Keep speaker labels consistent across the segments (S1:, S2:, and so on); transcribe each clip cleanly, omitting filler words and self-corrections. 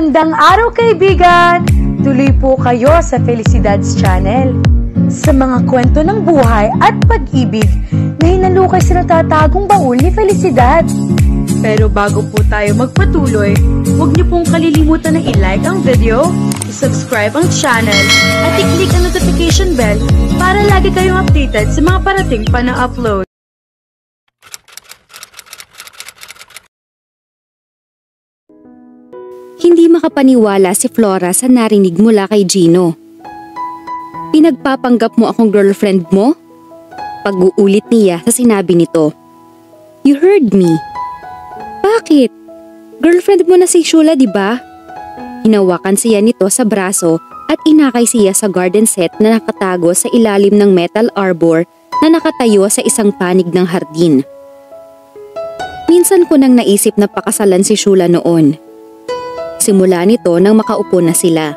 S1: Magandang araw kaibigan! Tuloy po kayo sa Felicidad's Channel. Sa mga kwento ng buhay at pag-ibig na hinalukay sa natatagong baul ni Felicidad. Pero bago po tayo magpatuloy, huwag niyo pong kalilimutan na i-like ang video, i-subscribe ang channel, at i-click ang notification bell para lagi kayong updated sa mga parating pa na upload.
S2: Hindi makapaniwala si Flora sa narinig mula kay Gino. Pinagpapanggap mo akong girlfriend mo? Pag-uulit niya sa sinabi nito. You heard me. Bakit? Girlfriend mo na si Shula, di ba? Hinawakan siya nito sa braso at inakay siya sa garden set na nakatago sa ilalim ng metal arbor na nakatayo sa isang panig ng hardin. Minsan ko nang naisip na pakasalan si Shula noon. Simula nito nang makaupo na sila.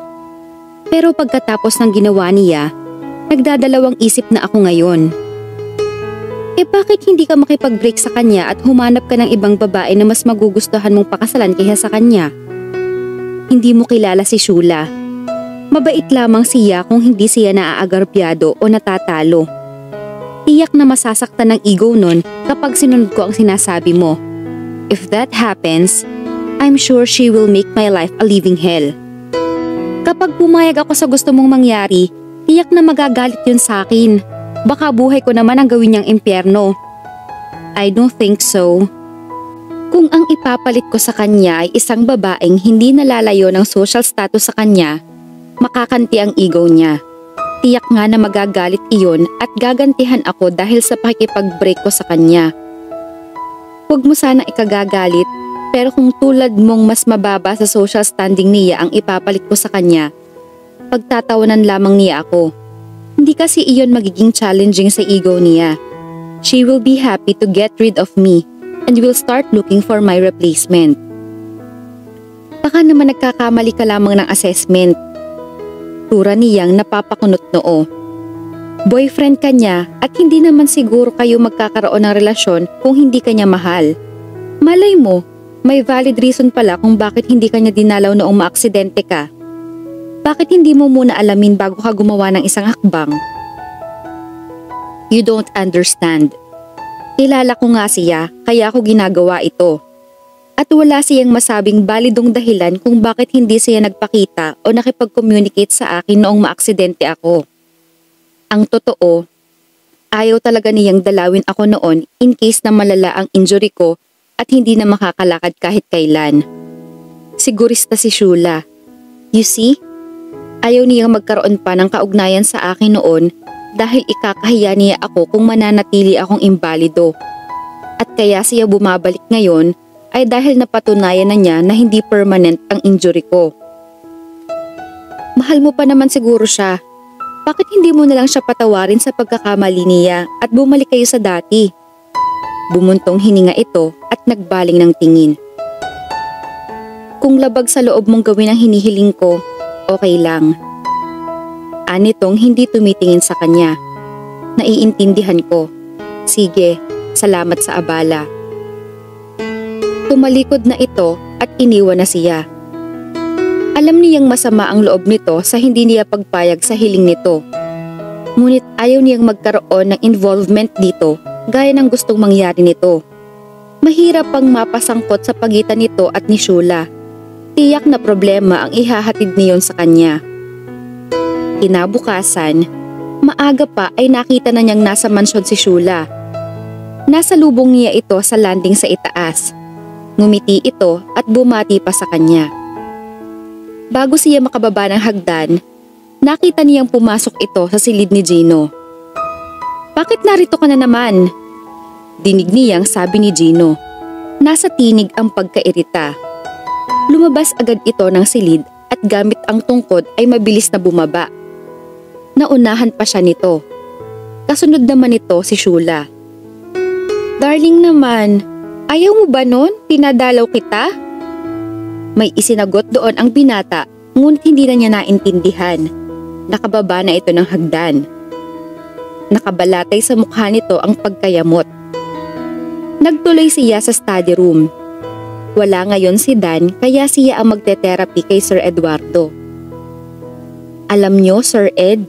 S2: Pero pagkatapos ng ginawa niya, nagdadalawang isip na ako ngayon. Bakit hindi ka makipag-break sa kanya at humanap ka ng ibang babae na mas magugustuhan mong pakasalan kaysa sa kanya? Hindi mo kilala si Shula. Mabait lamang siya kung hindi siya naaagarbyado o natatalo. Tiyak na masasaktan ng ego nun kapag sinunod ko ang sinasabi mo. If that happens, I'm sure she will make my life a living hell. Kapag pumayag ako sa gusto mong mangyari, tiyak na magagalit yun sa akin. Baka buhay ko naman ang gawin niyang impyerno. I don't think so. Kung ang ipapalit ko sa kanya ay isang babaeng hindi nalalayo ng social status sa kanya, makakanti ang ego niya. Tiyak nga na magagalit iyon at gagantihan ako dahil sa pakikipag-break ko sa kanya. Huwag mo sana ikagagalit. Pero kung tulad mong mas mababa sa social standing niya ang ipapalit ko sa kanya, pagtatawanan lamang niya ako. Hindi kasi iyon magiging challenging sa ego niya. She will be happy to get rid of me and will start looking for my replacement. Baka naman nagkakamali ka lamang ng assessment. Tura niyang napapakunot noo. Boyfriend ka niya at hindi naman siguro kayo magkakaroon ng relasyon kung hindi ka niya mahal. Malay mo, may valid reason pala kung bakit hindi ka niya dinalaw noong maaksidente ka. Bakit hindi mo muna alamin bago ka gumawa ng isang hakbang? You don't understand. Kilala ko nga siya, kaya ako ginagawa ito. At wala siyang masabing balidong dahilan kung bakit hindi siya nagpakita o nakipag-communicate sa akin noong maaksidente ako. Ang totoo, ayaw talaga niyang dalawin ako noon in case na malala ang injury ko at hindi na makakalakad kahit kailan. Sigurista si Shula. You see? Ayaw niyang magkaroon pa ng kaugnayan sa akin noon dahil ikakahiya niya ako kung mananatili akong imbalido. At kaya siya bumabalik ngayon ay dahil napatunayan na niya na hindi permanent ang injury ko. Mahal mo pa naman siguro siya. Bakit hindi mo na lang siya patawarin sa pagkakamali niya at bumalik kayo sa dati? Bumuntong hininga ito at nagbaling ng tingin. Kung labag sa loob mong gawin ang hinihiling ko, okay lang. Anitong hindi tumitingin sa kanya. Naiintindihan ko. Sige, salamat sa abala. Tumalikod na ito at iniwan na siya. Alam niyang masama ang loob nito sa hindi niya pagpayag sa hiling nito. Ngunit ayaw niyang magkaroon ng involvement dito gaya ng gustong mangyari nito. Mahirap pang mapasangkot sa pagitan nito at ni Shula. Tiyak na problema ang ihahatid niyon sa kanya. Kinabukasan, maaga pa ay nakita na niyang nasa mansyon si Shula. Nasa lubong niya ito sa landing sa itaas. Ngumiti ito at bumati pa sa kanya. Bago siya makababa ng hagdan, nakita niyang pumasok ito sa silid ni Gino. Bakit narito ka na naman? Dinig niyang sabi ni Gino. Nasa tinig ang pagkairita. Lumabas agad ito ng silid at gamit ang tungkod ay mabilis na bumaba. Naunahan pa siya nito. Kasunod naman ito si Shula. Darling naman, ayaw mo ba nun? Pinadalaw kita? May isinagot doon ang binata ngunit hindi na niya naintindihan. Nakababa na ito ng hagdan. Nakabalatay sa mukha nito ang pagkayamot. Nagtuloy siya sa study room. Wala ngayon si Dan kaya siya ang magte-therapy kay Sir Eduardo. Alam nyo, Sir Ed,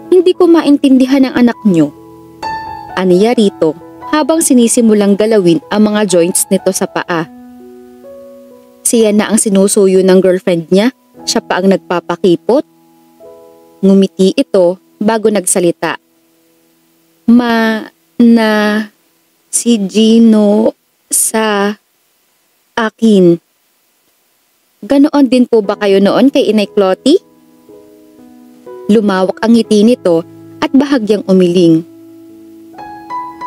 S2: hindi ko maintindihan ang anak nyo. Aniya rito habang sinisimulang galawin ang mga joints nito sa paa. Siya na ang sinusuyo ng girlfriend niya, siya pa ang nagpapakipot. Ngumiti ito bago nagsalita. Si Gino sa akin. Ganoon din po ba kayo noon kay Inay Clotty? Lumawak ang ngiti nito at bahagyang umiling.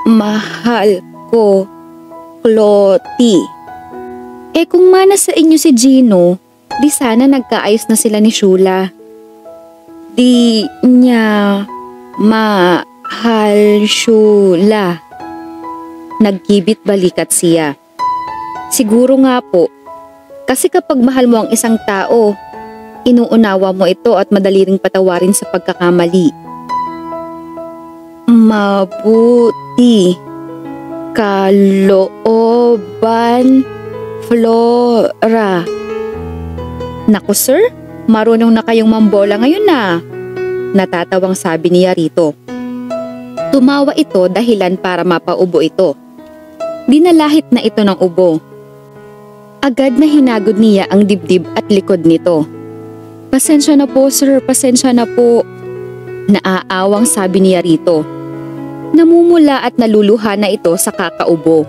S2: Mahal ko, Clotty. Kung mana sa inyo si Gino, di sana nagkaayos na sila ni Shula. Di niya mahal Shula. Nagkibit balikat siya. Siguro nga po, kasi kapag mahal mo ang isang tao, inuunawa mo ito at madali ring patawarin sa pagkakamali. Mabuti. Kalooban, Flora. Naku sir, marunong na kayong mambola ngayon na. Natatawang sabi niya rito. Tumawa ito dahilan para mapaubo ito. Dinalahit na ito ng ubo. Agad na hinagod niya ang dibdib at likod nito. Pasensya na po sir, pasensya na po. Naaawang sabi niya rito. Namumula at naluluha na ito sa kakaubo.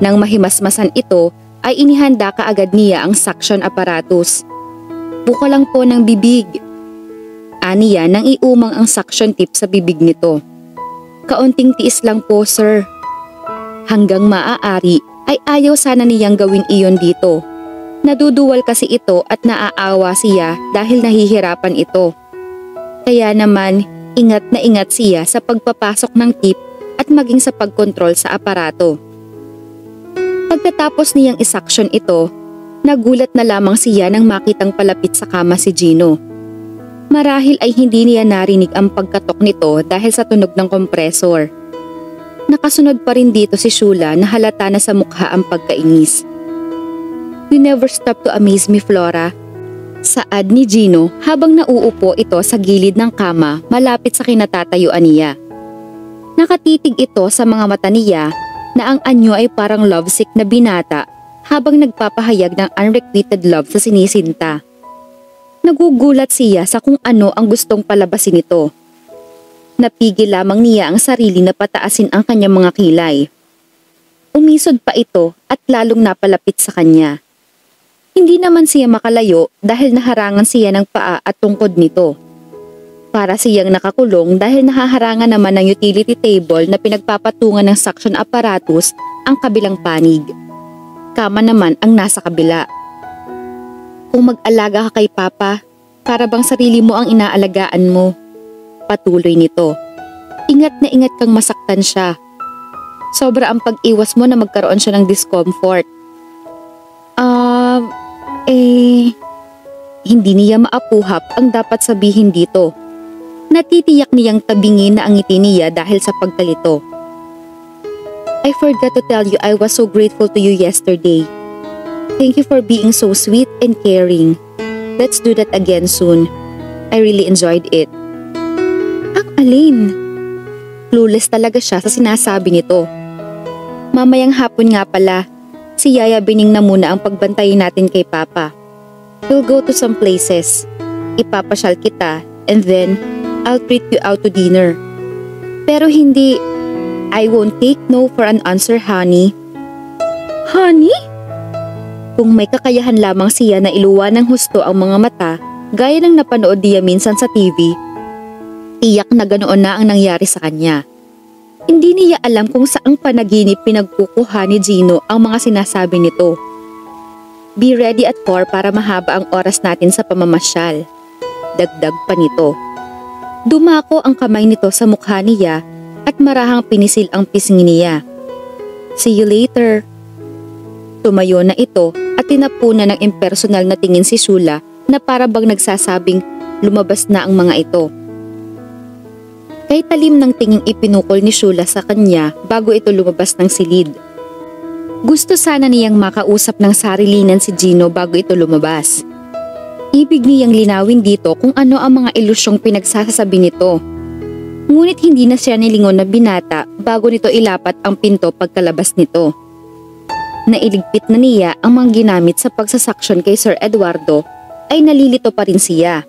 S2: Nang mahimasmasan ito ay inihanda kaagad niya ang suction apparatus. Buka lang po ng bibig. Aniya nang iumang ang suction tip sa bibig nito. Kaunting tiis lang po sir. Hanggang maaari ay ayaw sana niyang gawin iyon dito. Naduduwal kasi ito at naaawa siya dahil nahihirapan ito. Kaya naman, ingat na ingat siya sa pagpapasok ng tip at maging sa pagkontrol sa aparato. Pagkatapos niyang isaksyon ito, nagulat na lamang siya nang makitang palapit sa kama si Gino. Marahil ay hindi niya narinig ang pagkatok nito dahil sa tunog ng kompresor. Nakasunod pa rin dito si Shula na halata na sa mukha ang pagkainis. You never stop to amaze me, Flora. Saad ni Gino habang nauupo ito sa gilid ng kama malapit sa kinatatayuan niya. Nakatitig ito sa mga mata niya na ang anyo ay parang lovesick na binata habang nagpapahayag ng unrequited love sa sinisinta. Nagugulat siya sa kung ano ang gustong palabasin nito. Napigil lamang niya ang sarili na pataasin ang kanyang mga kilay. Umisod pa ito at lalong napalapit sa kanya. Hindi naman siya makalayo dahil naharangan siya ng paa at tungkod nito. Para siyang nakakulong dahil nahaharangan naman ng utility table na pinagpapatungan ng suction apparatus ang kabilang panig. Kama naman ang nasa kabila. Kung mag-alaga ka kay Papa, para bang sarili mo ang inaalagaan mo. Patuloy nito. Ingat na ingat kang masaktan siya. Sobra ang pag-iwas mo na magkaroon siya ng discomfort. Hindi niya maapuhap ang dapat sabihin dito. Natitiyak niyang tabingin na ang ngiti niya dahil sa pagkalito. I forgot to tell you I was so grateful to you yesterday. Thank you for being so sweet and caring. Let's do that again soon. I really enjoyed it. Ang alin? Clueless talaga siya sa sinasabi nito. Mamayang hapon nga pala, si Yaya Bining na muna ang pagbantayin natin kay Papa. We'll go to some places. Ipapasyal kita and then I'll treat you out to dinner. Pero hindi, I won't take no for an answer, honey. Honey? Kung may kakayahan lamang siya na iluwan ng husto ang mga mata, gaya ng napanood niya minsan sa TV, iyak na ganoon na ang nangyari sa kanya. Hindi niya alam kung saang panaginip pinagkukuha ni Gino ang mga sinasabi nito. Be ready at 4 para mahaba ang oras natin sa pamamasyal. Dagdag pa nito. Dumako ang kamay nito sa mukha niya at marahang pinisil ang pisngi niya. See you later. Tumayo na ito at tinapunan ng impersonal na tingin si Shula na para bang nagsasabing lumabas na ang mga ito. Kay talim ng tinging ipinukol ni Shula sa kanya bago ito lumabas ng silid. Gusto sana niyang makausap ng sarilinan si Gino bago ito lumabas. Ibig niyang linawin dito kung ano ang mga ilusyong pinagsasabi nito. Ngunit hindi na siya nilingon na binata bago nito ilapat ang pinto pagkalabas nito. Nailigpit na niya ang mga ginamit sa pagsasaksyon kay Sir Eduardo ay nalilito pa rin siya.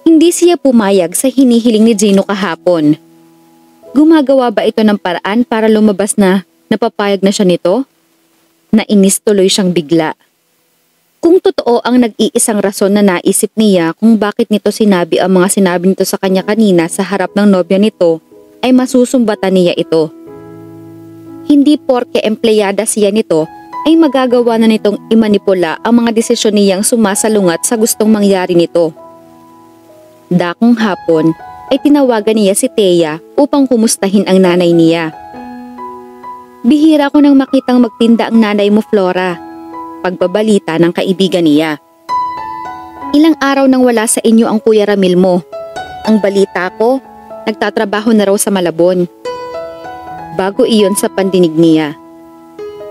S2: Hindi siya pumayag sa hinihiling ni Gino kahapon. Gumagawa ba ito ng paraan para lumabas na napapayag na siya nito? Nainis tuloy siyang bigla. Kung totoo ang nag-iisang rason na naisip niya kung bakit nito sinabi ang mga sinabi nito sa kanya kanina sa harap ng nobya nito, ay masusumbatan niya ito. Hindi porke empleyada siya nito ay magagawa na nitong imanipula ang mga desisyon niyang sumasalungat sa gustong mangyari nito. Dakong hapon ay tinawagan niya si Thea upang kumustahin ang nanay niya. Bihira ko nang makitang magtinda ang nanay mo, Flora. Pagbabalita ng kaibigan niya. Ilang araw nang wala sa inyo ang Kuya Ramil mo. Ang balita ko, nagtatrabaho na raw sa Malabon. Bago iyon sa pandinig niya.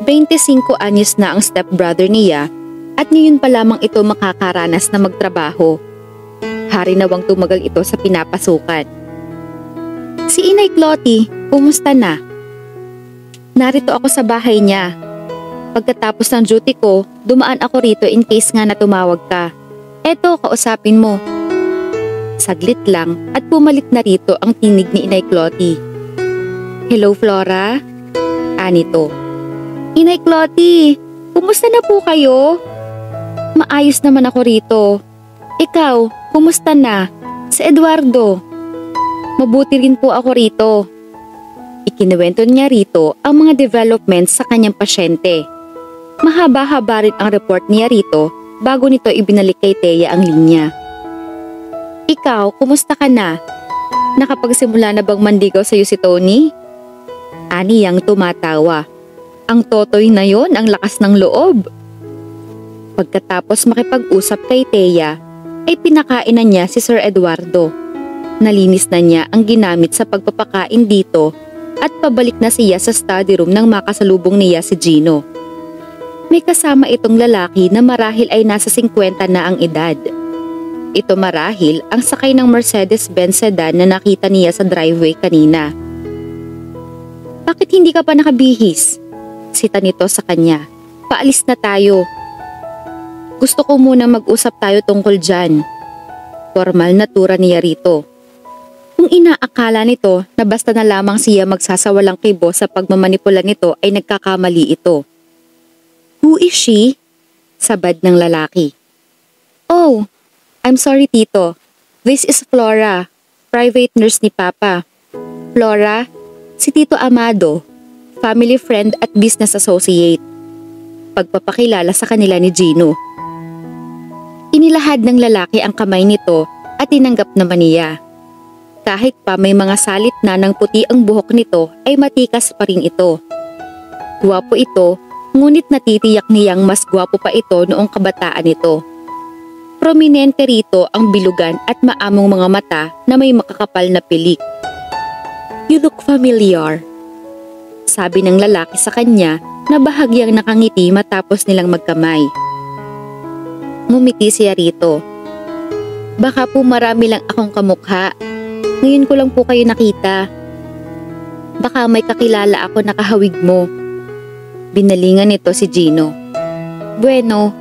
S2: 25 anyos na ang stepbrother niya at ngayon pa lamang ito makakaranas na magtrabaho. Hari nawang tumagal ito sa pinapasukan. Si Inay Clotty, kumusta na? Narito ako sa bahay niya. Pagkatapos ng duty ko, dumaan ako rito in case nga na tumawag ka. Eto, kausapin mo. Saglit lang at pumalit na rito ang tinig ni Inay Clotty. Hello, Flora? Anito. Inay Clotty, kumusta na po kayo? Maayos naman ako rito. Ikaw, kumusta na? Si Eduardo. Mabuti rin po ako rito. Ikinuwento niya rito ang mga developments sa kanyang pasyente. Mahaba-haba rin ang report niya rito bago nito ibinalik kay Thea ang linya. Ikaw, kumusta ka na? Nakapagsimula na bang mandigaw sa'yo si Tony? Ani yang tumatawa. Ang totoy na yon ang lakas ng loob. Pagkatapos makipag-usap kay Thea, ay pinakainan niya si Sir Eduardo. Nalinis na niya ang ginamit sa pagpapakain dito at pabalik na siya sa study room nang makasalubong niya si Gino. May kasama itong lalaki na marahil ay nasa 50 na ang edad. Ito marahil ang sakay ng Mercedes-Benz sedan na nakita niya sa driveway kanina. Bakit hindi ka pa nakabihis? Sita nito sa kanya. Paalis na tayo. Gusto ko muna mag-usap tayo tungkol dyan. Formal na tura niya rito. Kung inaakala nito na basta na lamang siya magsasawalang kibo sa pagmamanipula nito ay nagkakamali ito. Who is she? Sabad ng lalaki. Oh, I'm sorry tito. This is Flora, private nurse ni Papa. Flora, si Tito Amado, family friend at business associate. Pagpapakilala sa kanila ni Gino. Inilahad ng lalaki ang kamay nito at tinanggap naman niya. Kahit pa may mga salit na ng puti ang buhok nito ay matikas pa rin ito. Gwapo ito, ngunit natitiyak niyang mas gwapo pa ito noong kabataan nito. Prominente rito ang bilugan at maamong mga mata na may makakapal na pilik. You look familiar, sabi ng lalaki sa kanya na bahagyang nakangiti matapos nilang magkamay. Ngumiti siya rito. Baka po marami lang akong kamukha. Ngayon ko lang po kayo nakita. Baka may kakilala ako na kahawig mo. Binalingan nito si Gino. Bueno,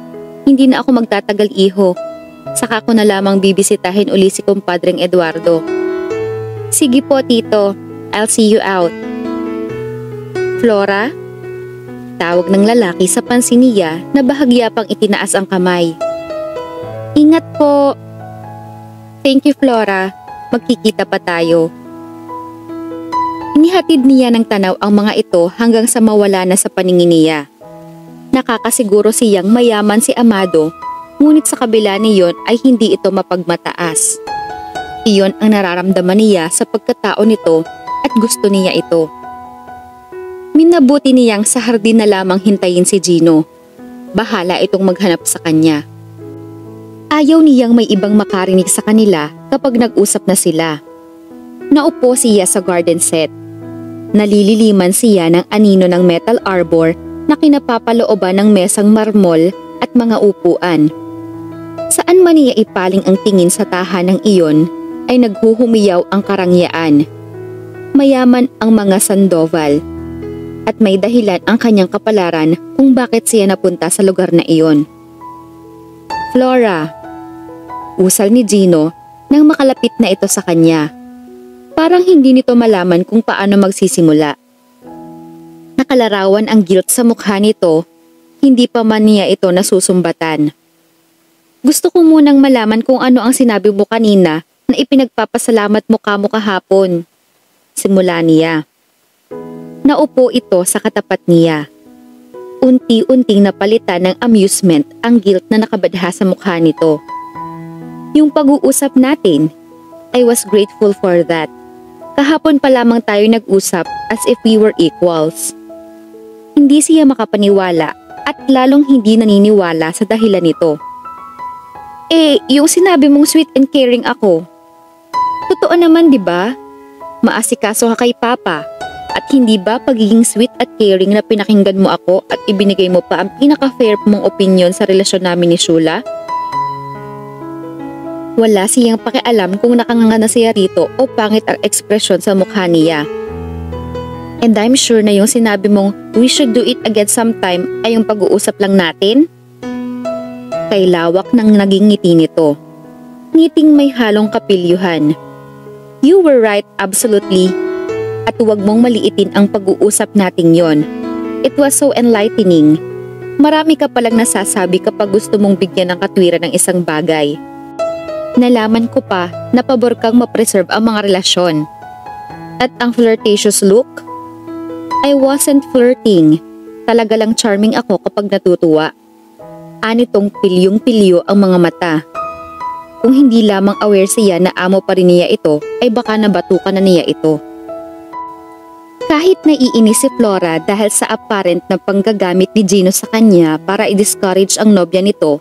S2: hindi na ako magtatagal iho. Saka ko na lamang bibisitahin uli si kumpadreng Eduardo. Sige po tito, I'll see you out. Flora? Tawag ng lalaki sa pansin niya na bahagya pang itinaas ang kamay. Ingat po. Thank you, Flora. Magkikita pa tayo. Inihatid niya ng tanaw ang mga ito hanggang sa mawala na sa paningin niya. Nakakasiguro siyang mayaman si Amado, ngunit sa kabila niyon ay hindi ito mapagmataas. Iyon ang nararamdaman niya sa pagkatao nito at gusto niya ito. Minabuti niyang sa hardin na lamang hintayin si Gino. Bahala itong maghanap sa kanya. Ayaw niyang may ibang makarinig sa kanila kapag nag-usap na sila. Naupo siya sa garden set. Nalililiman siya ng anino ng Metal Arbor na kinapapalooban ng mesang marmol at mga upuan. Saan man niya ipaling ang tingin sa tahanang iyon ay naghuhumiyaw ang karangyaan. Mayaman ang mga Sandoval at may dahilan ang kanyang kapalaran kung bakit siya napunta sa lugar na iyon. Flora, usal ni Gino nang makalapit na ito sa kanya. Parang hindi nito malaman kung paano magsisimula. Nakalarawan ang guilt sa mukha nito, hindi pa man niya ito nasusumbatan. Gusto ko munang malaman kung ano ang sinabi mo kanina na ipinagpapasalamat mo kamo kahapon. Simula niya. Naupo ito sa katapat niya. Unti-unting napalitan ng amusement ang guilt na nakabadha sa mukha nito. Yung pag-uusap natin, I was grateful for that. Kahapon pa lamang tayo nag-usap as if we were equals. Hindi siya makapaniwala at lalong hindi naniniwala sa dahilan nito. Yung sinabi mong sweet and caring ako. Totoo naman, di ba? Maasikaso ka kay Papa. At hindi ba pagiging sweet at caring na pinakinggan mo ako at ibinigay mo pa ang pinaka-fair mong opinion sa relasyon namin ni Shula? Wala siyang pakialam kung nakanganga na siya rito o pangit ang ekspresyon sa mukha niya. And I'm sure na yung sinabi mong we should do it again sometime ay yung pag-uusap lang natin? Kay lawak ng naging ngiti nito. Ngiting may halong kapilyuhan. You were right, absolutely. At huwag mong maliitin ang pag-uusap nating yon. It was so enlightening. Marami ka palang nasasabi kapag gusto mong bigyan ng katwiran ng isang bagay. Nalaman ko pa na pabor kang ma-preserve ang mga relasyon. At ang flirtatious look? I wasn't flirting. Talaga lang charming ako kapag natutuwa. Anitong pilyong-pilyo ang mga mata. Kung hindi lamang aware siya na amo pa rin niya ito, ay baka nabatukan na niya ito. Kahit naiinis si Flora dahil sa apparent na panggagamit ni Gino sa kanya para i-discourage ang nobya nito,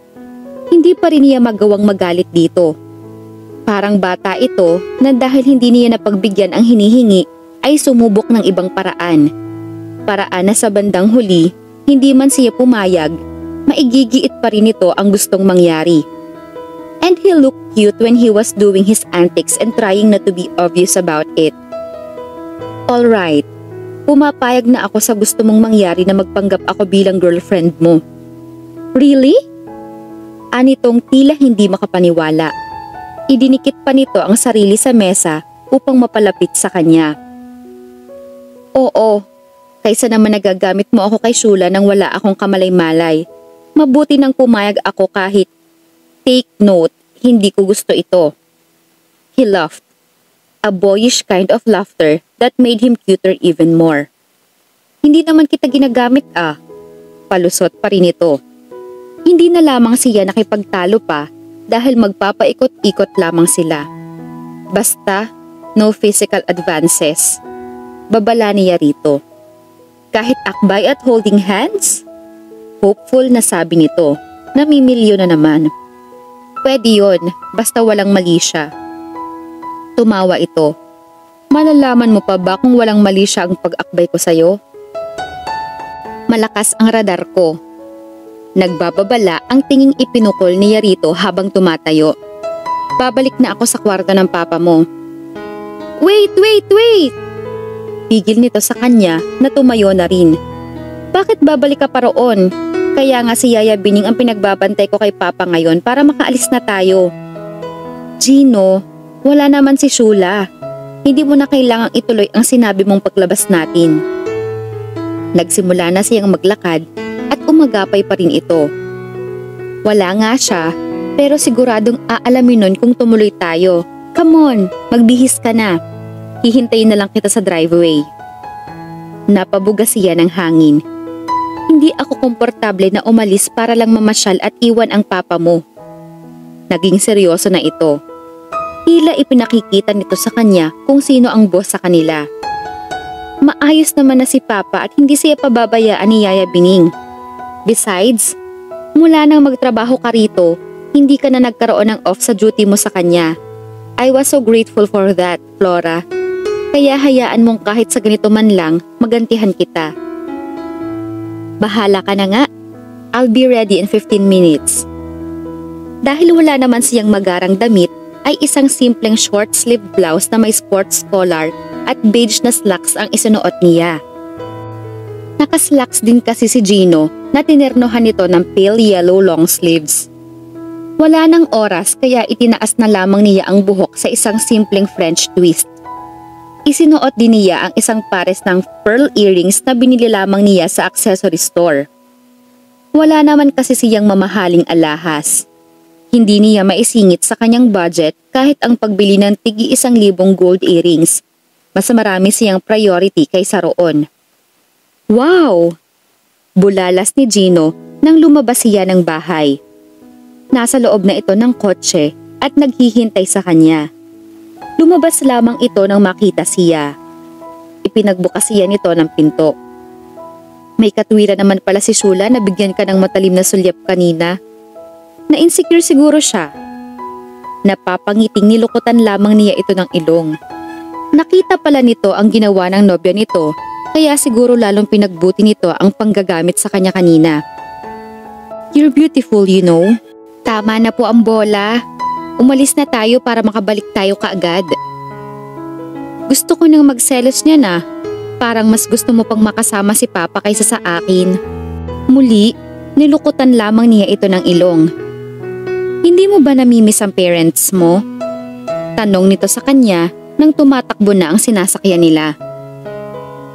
S2: hindi pa rin niya magawang magalit dito. Parang bata ito na dahil hindi niya napagbigyan ang hinihingi ay sumubok ng ibang paraan. Paraan na sa bandang huli, hindi man siya pumayag, maigigiit pa rin ito ang gustong mangyari. And he looked cute when he was doing his antics and trying not to be obvious about it. Alright, pumapayag na ako sa gusto mong mangyari na magpanggap ako bilang girlfriend mo. Really? Anitong tila hindi makapaniwala. Idinikit pa nito ang sarili sa mesa upang mapalapit sa kanya. Oo, kaysa naman nagagamit mo ako kay Shula nang wala akong kamalay-malay. Mabuti nang pumayag ako kahit, take note, hindi ko gusto ito. He laughed. A boyish kind of laughter that made him cuter even more. Hindi naman kita ginagamit Palusot pa rin ito. Hindi na lamang siya nakipagtalo pa dahil magpapaikot-ikot lamang sila. Basta, no physical advances. Babala niya rito. Kahit akbay at holding hands? Hopeful na sabi nito, namimilyo na naman. Pwede yun, basta walang mali siya. Tumawa ito. Malalaman mo pa ba kung walang mali siya ang pag-akbay ko sa'yo? Malakas ang radar ko. Nagbababala ang tinging ipinukol niya rito habang tumatayo. Babalik na ako sa kwarto ng papa mo. Wait! Pigil nito sa kanya na tumayo na rin. Bakit babalik ka pa roon? Kaya nga si Yaya Bining ang pinagbabantay ko kay papa ngayon para makaalis na tayo. Gino, wala naman si Shula. Hindi mo na kailangang ituloy ang sinabi mong paglabas natin. Nagsimula na siyang maglakad at umagapay pa rin ito. Wala nga siya, pero siguradong aalamin nun kung tumuloy tayo. Come on, magbihis ka na. Hihintayin na lang kita sa driveway. Napabuga siya ng hangin. Hindi ako komportable na umalis para lang mamasyal at iwan ang papa mo. Naging seryoso na ito. Tila ipinakikita nito sa kanya kung sino ang boss sa kanila. Maayos naman na si Papa at hindi siya pababayaan ni Yaya Bining. Besides, mula nang magtrabaho ka rito, hindi ka na nagkaroon ng off sa duty mo sa kanya. I was so grateful for that, Flora. Kaya hayaan mong kahit sa ganito man lang, magantihan kita. Bahala ka na nga. I'll be ready in 15 minutes. Dahil wala naman siyang magarang damit, ay isang simpleng short-sleeve blouse na may sports collar at beige na slacks ang isinuot niya. Nakaslacks din kasi si Gino na tinernohan nito ng pale yellow long sleeves. Wala nang oras kaya itinaas na lamang niya ang buhok sa isang simpleng French twist. Isinuot din niya ang isang pares ng pearl earrings na binili lamang niya sa accessory store. Wala naman kasi siyang mamahaling alahas. Hindi niya maisingit sa kanyang budget kahit ang pagbili ng tigi 1,000 gold earrings. Mas marami siyang priority kaysa roon. Wow! Bulalas ni Gino nang lumabas siya ng bahay. Nasa loob na ito ng kotse at naghihintay sa kanya. Lumabas lamang ito nang makita siya. Ipinagbukas siya nito ng pinto. May katwiran naman pala si Shula na bigyan ka ng matalim na sulyap kanina. Na-insecure siguro siya. Napapangiting nilukutan lamang niya ito ng ilong. Nakita pala nito ang ginawa ng nobya nito, kaya siguro lalong pinagbuti nito ang panggagamit sa kanya kanina. You're beautiful, you know. Tama na po ang bola. Umalis na tayo para makabalik tayo kaagad. Gusto ko nang magselos niya na. Parang mas gusto mo pang makasama si Papa kaysa sa akin. Muli, nilukutan lamang niya ito ng ilong. Hindi mo ba namimiss ang parents mo? Tanong nito sa kanya nang tumatakbo na ang sinasakyan nila.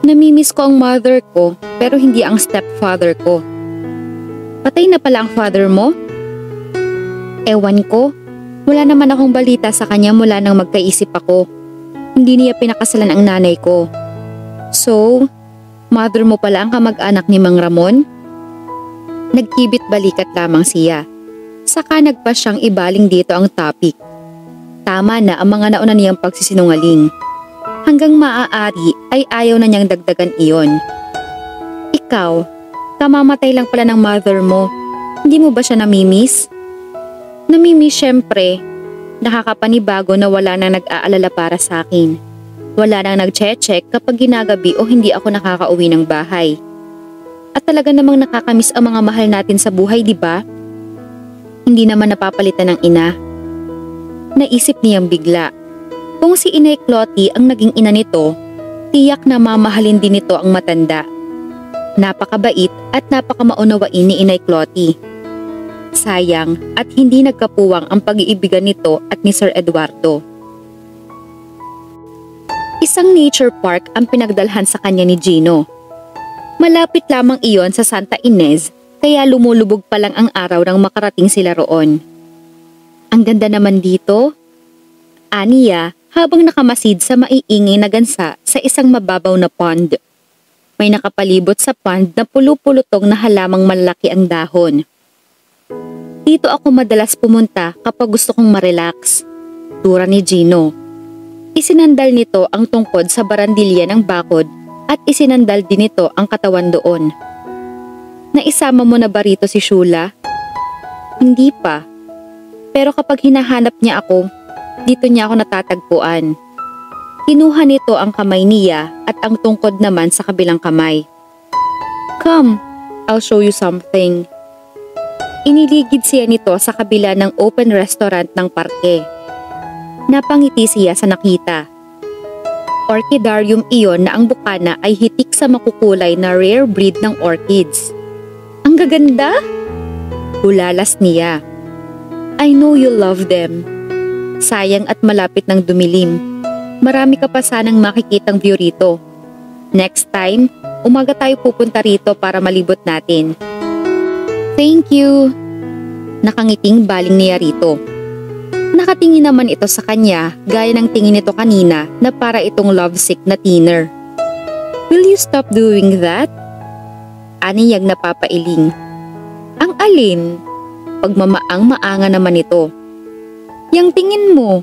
S2: Namimiss ko ang mother ko pero hindi ang stepfather ko. Patay na pala ang father mo? Ewan ko, wala naman akong balita sa kanya mula nang magkaisip ako. Hindi niya pinakasalan ang nanay ko. So, mother mo pala ang kamag-anak ni Mang Ramon? Nagkibit balikat lamang siya. Saka nagpa siyang ibaling dito ang topic. Tama na ang mga nauna niyang pagsisinungaling. Hanggang maaari ay ayaw na niyang dagdagan iyon. Ikaw, kamamatay lang pala ng mother mo. Hindi mo ba siya namimiss? Namimiss syempre. Nakakapanibago na wala nang nag-aalala para sa akin. Wala nang nag-check kapag ginagabi o hindi ako nakakauwi ng bahay. At talaga namang nakakamiss ang mga mahal natin sa buhay, di ba? Hindi naman napapalitan ng ina. Naisip niyang bigla. Kung si Inay Clotty ang naging ina nito, tiyak na mamahalin din nito ang matanda. Napakabait at napakamaunawain ni Inay Clotty. Sayang at hindi nagkapuwang ang pag-iibigan nito at ni Sir Eduardo. Isang nature park ang pinagdalhan sa kanya ni Gino. Malapit lamang iyon sa Santa Ynez, kaya lumulubog pa lang ang araw nang makarating sila roon. Ang ganda naman dito. Aniya habang nakamasid sa maiingay na gansa sa isang mababaw na pond. May nakapalibot sa pond na pulo-pulutong na halamang malaki ang dahon. Dito ako madalas pumunta kapag gusto kong ma-relax. Tura ni Gino. Isinandal nito ang tungkod sa barandilya ng bakod at isinandal din nito ang katawan doon. Naisama mo na ba rito si Shula? Hindi pa. Pero kapag hinahanap niya ako, dito niya ako natatagpuan. Kinuha nito ang kamay niya at ang tungkod naman sa kabilang kamay. Come, I'll show you something. Iniligid siya nito sa kabila ng open restaurant ng parke. Napangiti siya sa nakita. Orchidarium iyon na ang bukana ay hitik sa makukulay na rare breed ng orchids. Ang gaganda! Bulalas niya. I know you love them. Sayang at malapit ng dumilim. Marami ka pa sanang makikitang view rito. Next time, umaga tayo pupunta rito para malibot natin. Thank you. Nakangiting baling niya rito. Nakatingin naman ito sa kanya gaya ng tingin nito kanina na para itong lovesick na teener. Will you stop doing that? Aniyang napapailing. Ang alin? Pagmamaang-maanga naman ito. Yang tingin mo.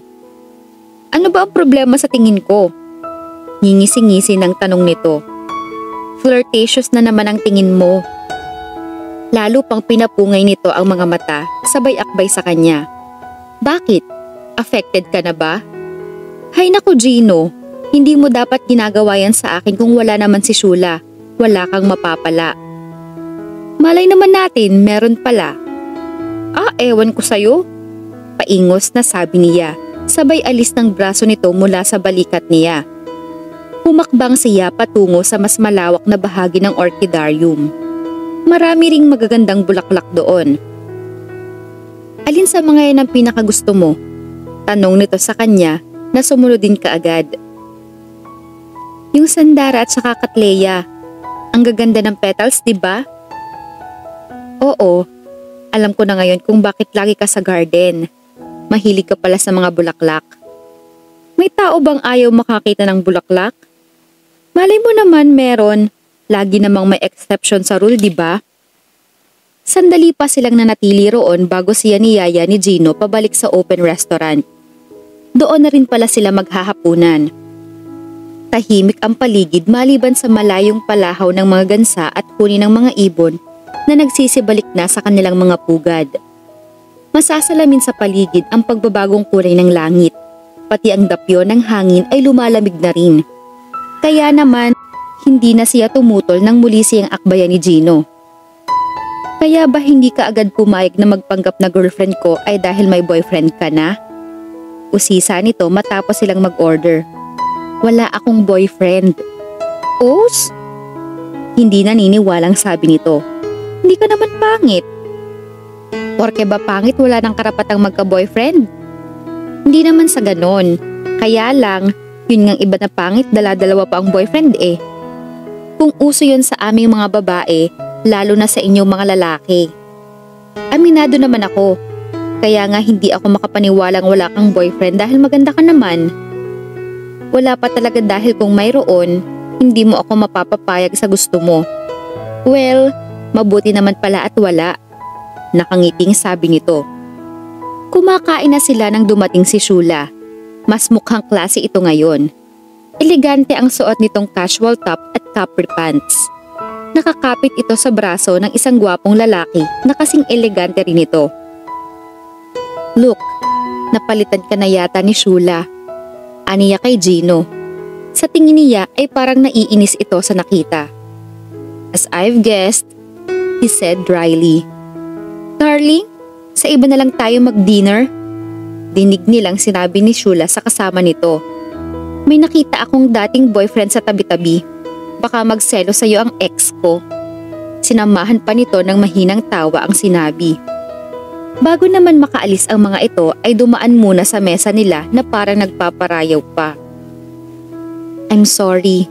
S2: Ano ba ang problema sa tingin ko? Ngingisi-ngisi ng tanong nito. Flirtatious na naman ang tingin mo. Lalo pang pinapungay nito ang mga mata sabay akbay sa kanya. Bakit? Affected ka na ba? Hay naku Gino, hindi mo dapat ginagawa yan sa akin kung wala naman si Shula. Wala kang mapapala. Malay naman natin, meron pala. Ewan ko sa'yo. Paingos na sabi niya, sabay alis ng braso nito mula sa balikat niya. Humakbang siya patungo sa mas malawak na bahagi ng orchidarium. Marami ring magagandang bulaklak doon. Alin sa mga yan ang pinakagusto mo? Tanong nito sa kanya na sumunod din kaagad. Yung sandara at saka katleya. Ang gaganda ng petals, di ba? Oo, alam ko na ngayon kung bakit lagi ka sa garden. Mahilig ka pala sa mga bulaklak. May tao bang ayaw makakita ng bulaklak? Malay mo naman meron. Lagi namang may exception sa rule, di ba? Sandali pa silang nanatili roon bago siya ni Yaya ni Gino pabalik sa open restaurant. Doon na rin pala sila maghahapunan. Tahimik ang paligid maliban sa malayong palahaw ng mga gansa at huni ng mga ibon na nagsisibalik na sa kanilang mga pugad. Masasalamin sa paligid ang pagbabagong kulay ng langit, pati ang dapyo ng hangin ay lumalamig na rin. Kaya naman, hindi na siya tumutol nang muli siyang akbayan ni Gino. Kaya ba hindi ka agad pumayag na magpanggap na girlfriend ko ay dahil may boyfriend ka na? Usisa nito matapos silang mag-order. Wala akong boyfriend. Os? Hindi naniniwalang sabi nito. Hindi ka naman pangit. Porke ba pangit wala nang karapatang magka-boyfriend? Hindi naman sa ganon. Kaya lang, yun ngang iba na pangit dala-dalawa pa ang boyfriend eh. Kung uso yun sa aming mga babae, lalo na sa inyong mga lalaki. Aminado naman ako. Kaya nga hindi ako makapaniwalang wala kang boyfriend dahil maganda ka naman. Wala pa talaga dahil kung mayroon, hindi mo ako mapapapayag sa gusto mo. Well, mabuti naman pala at wala. Nakangiting sabi nito. Kumakain na sila nang dumating si Shula. Mas mukhang klase ito ngayon. Elegante ang suot nitong casual top at capri pants. Nakakapit ito sa braso ng isang gwapong lalaki na kasing elegante rin ito. Look, napalitan ka na yata ni Shula. Aniya kay Gino. Sa tingin niya ay parang naiinis ito sa nakita. As I've guessed, he said dryly. Darling, sa iba na lang tayo mag-dinner? Dinig nilang sinabi ni Shula sa kasama nito. May nakita akong dating boyfriend sa tabi-tabi. Baka magselo sa'yo ang ex ko. Sinamahan pa nito ng mahinang tawa ang sinabi. Bago naman makaalis ang mga ito ay dumaan muna sa mesa nila na parang nagpaparayaw pa. I'm sorry.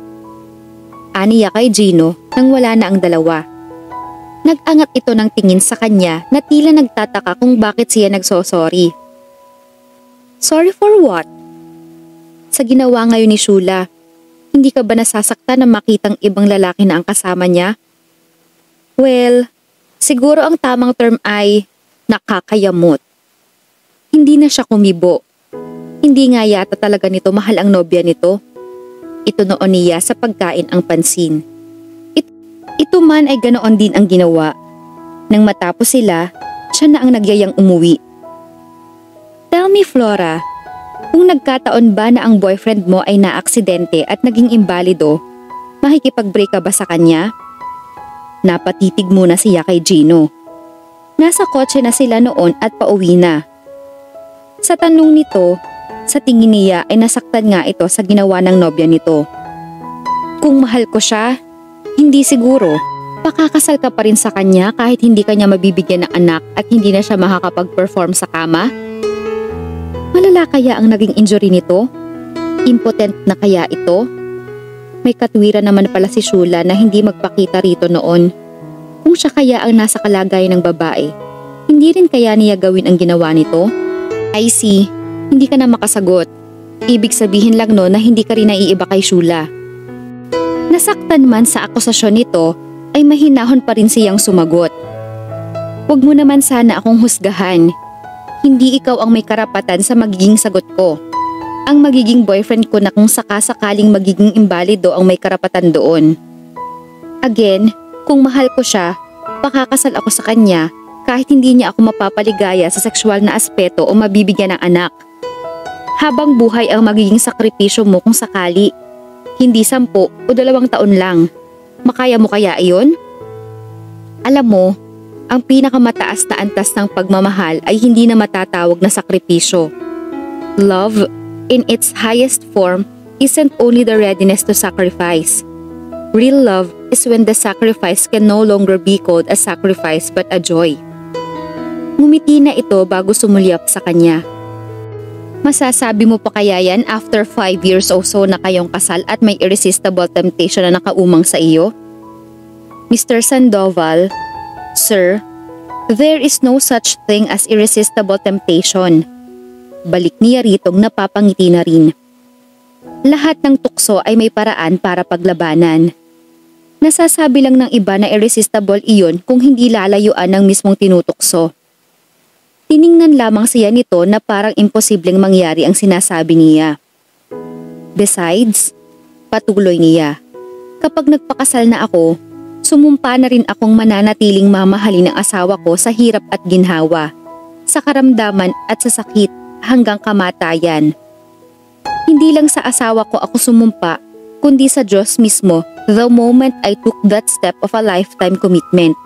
S2: Aniya kay Gino nang wala na ang dalawa. Nag-angat ito ng tingin sa kanya na tila nagtataka kung bakit siya nagsosorry. Sorry for what? Sa ginawa ngayon ni Shula, hindi ka ba nasasaktan na makitang ibang lalaki na ang kasama niya? Well, siguro ang tamang term ay nakakayamot. Hindi na siya kumibo. Hindi nga yata talaga nito mahal ang nobya nito. Ito noon niya sa pagkain ang pansin. Ito man ay ganoon din ang ginawa. Nang matapos sila, siya na ang nagyayang umuwi. Tell me Flora, kung nagkataon ba na ang boyfriend mo ay naaksidente at naging imbalido, makikipag-break ka ba sa kanya? Napatitig muna siya kay Gino. Nasa kotse na sila noon at pauwi na. Sa tanong nito, sa tingin niya ay nasaktan nga ito sa ginawa ng nobya nito. Kung mahal ko siya, hindi siguro. Pakakasal ka pa rin sa kanya kahit hindi kanya mabibigyan ng anak at hindi na siya makakapag-perform sa kama? Malala kaya ang naging injury nito? Impotent na kaya ito? May katwiran naman pala si Shula na hindi magpakita rito noon. Kung siya kaya ang nasa kalagayan ng babae, hindi rin kaya niya gawin ang ginawa nito? I see, hindi ka na makasagot. Ibig sabihin lang no na hindi ka rin naiiba kay Shula. Nasaktan man sa akusasyon nito ay mahinahon pa rin siyang sumagot. Huwag mo naman sana akong husgahan. Hindi ikaw ang may karapatan sa magiging sagot ko. Ang magiging boyfriend ko na kung sakasakaling magiging imbalido ang may karapatan doon. Again, kung mahal ko siya, pakakasal ako sa kanya kahit hindi niya ako mapapaligaya sa sexual na aspeto o mabibigyan ng anak. Habang buhay ang magiging sakripisyo mo kung sakali. Hindi 10 o 2 taon lang. Makaya mo kaya iyon? Alam mo, ang pinakamataas na antas ng pagmamahal ay hindi na matatawag na sakripisyo. Love, in its highest form, isn't only the readiness to sacrifice. Real love is when the sacrifice can no longer be called a sacrifice but a joy. Ngumiti na ito bago sumulyap sa kanya. Masasabi mo pa kaya yan after 5 years o so na kayong kasal at may irresistible temptation na nakaumang sa iyo? Mr. Sandoval, Sir, there is no such thing as irresistible temptation. Balik niya ritong napapangiti na rin. Lahat ng tukso ay may paraan para paglabanan. Nasasabi lang ng iba na irresistible iyon kung hindi lalayuan ng mismong tinutukso. Tiningnan lamang siya nito na parang imposibleng mangyari ang sinasabi niya. Besides, patuloy niya, kapag nagpakasal na ako, sumumpa na rin akong mananatiling mamahalin ang asawa ko sa hirap at ginhawa, sa karamdaman at sa sakit hanggang kamatayan. Hindi lang sa asawa ko ako sumumpa, kundi sa Diyos mismo the moment I took that step of a lifetime commitment.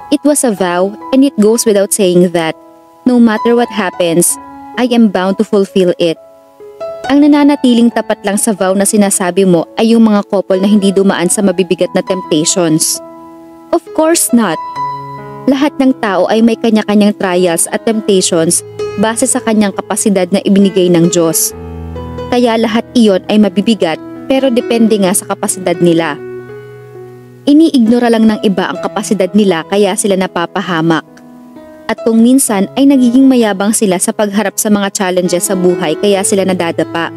S2: It was a vow and it goes without saying that no matter what happens, I am bound to fulfill it. Ang nananatiling tapat lang sa vow na sinasabi mo ay yung mga couple na hindi dumaan sa mabibigat na temptations. Of course not. Lahat ng tao ay may kanya-kanyang trials at temptations base sa kanyang kapasidad na ibinigay ng Diyos. Kaya lahat iyon ay mabibigat pero depende nga sa kapasidad nila. Iniignora lang ng iba ang kapasidad nila kaya sila napapahamak. At kung minsan ay nagiging mayabang sila sa pagharap sa mga challenges sa buhay kaya sila nadadapa.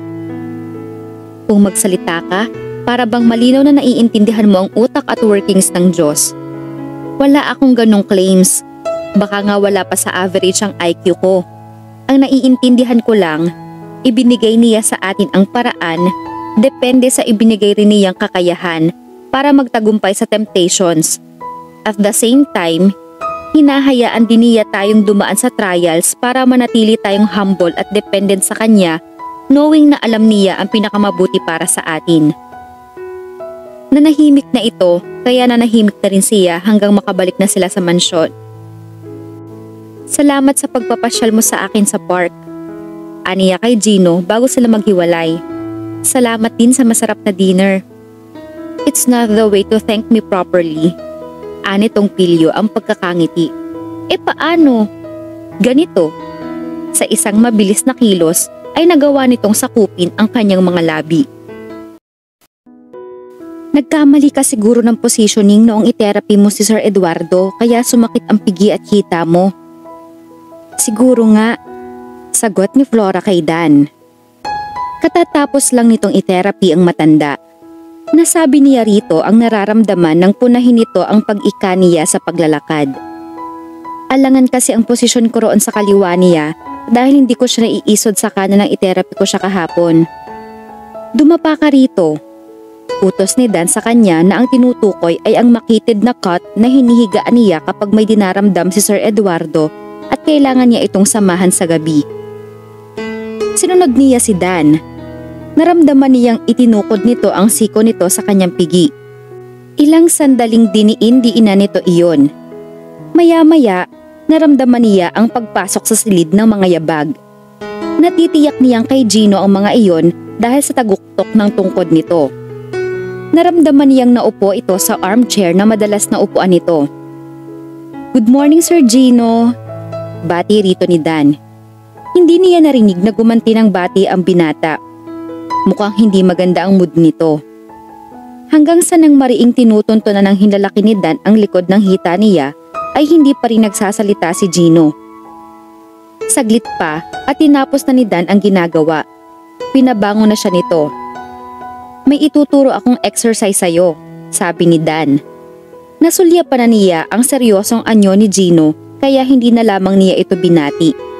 S2: Kung magsalita ka, para bang malinaw na naiintindihan mo ang utak at workings ng Diyos. Wala akong ganong claims. Baka nga wala pa sa average ang IQ ko. Ang naiintindihan ko lang, ibinigay niya sa atin ang paraan, depende sa ibinigay rin niyang kakayahan para magtagumpay sa temptations. At the same time, hinahayaan din niya tayong dumaan sa trials para manatili tayong humble at dependent sa Kanya, knowing na alam niya ang pinakamabuti para sa atin. Nanahimik na ito, kaya nanahimik na rin siya hanggang makabalik na sila sa mansyon. Salamat sa pagpapasyal mo sa akin sa park. Aniya kay Gino bago sila maghiwalay. Salamat din sa masarap na dinner. It's not the way to thank me properly. Anitong Pilyo ang pagkakangiti. E paano? Ganito. Sa isang mabilis na kilos ay nagawa nitong sakupin ang kanyang mga labi. Nagkamali ka siguro ng positioning noong i-therapy mo si Sir Eduardo kaya sumakit ang pigi at hita mo. Siguro nga, sagot ni Flora kay Dan. Katatapos lang nitong i-therapy ang matanda. Nasabi niya rito ang nararamdaman ng punahin nito ang pag-ika niya sa paglalakad. Alangan kasi ang posisyon ko roon sa kaliwa niya dahil hindi ko siya naiisod sa kanan ng i-therapy ko siya kahapon. Dumapa ka rito. Utos ni Dan sa kanya na ang tinutukoy ay ang makitid na cut na hinihigaan niya kapag may dinaramdam si Sir Eduardo at kailangan niya itong samahan sa gabi. Sinunod niya si Dan. Naramdaman niyang itinukod nito ang siko nito sa kanyang pigi. Ilang sandaling diniin-diinan nito iyon. Maya-maya, naramdaman niya ang pagpasok sa silid ng mga yabag. Natitiyak niyang kay Gino ang mga iyon dahil sa taguktok ng tungkod nito. Naramdaman niyang naupo ito sa armchair na madalas na upuan nito. Good morning, Sir Gino. Bati rito ni Dan. Hindi niya narinig na gumanti ng bati ang binata. Mukhang hindi maganda ang mood nito. Hanggang sa nang mariing tinutunto na ng hinlalaki ni Dan ang likod ng hita niya, ay hindi pa rin nagsasalita si Gino. Saglit pa at tinapos na ni Dan ang ginagawa. Pinabangon na siya nito. May ituturo akong exercise sa'yo, sabi ni Dan. Nasulya pa na niya ang seryosong anyo ni Gino kaya hindi na lamang niya ito binati.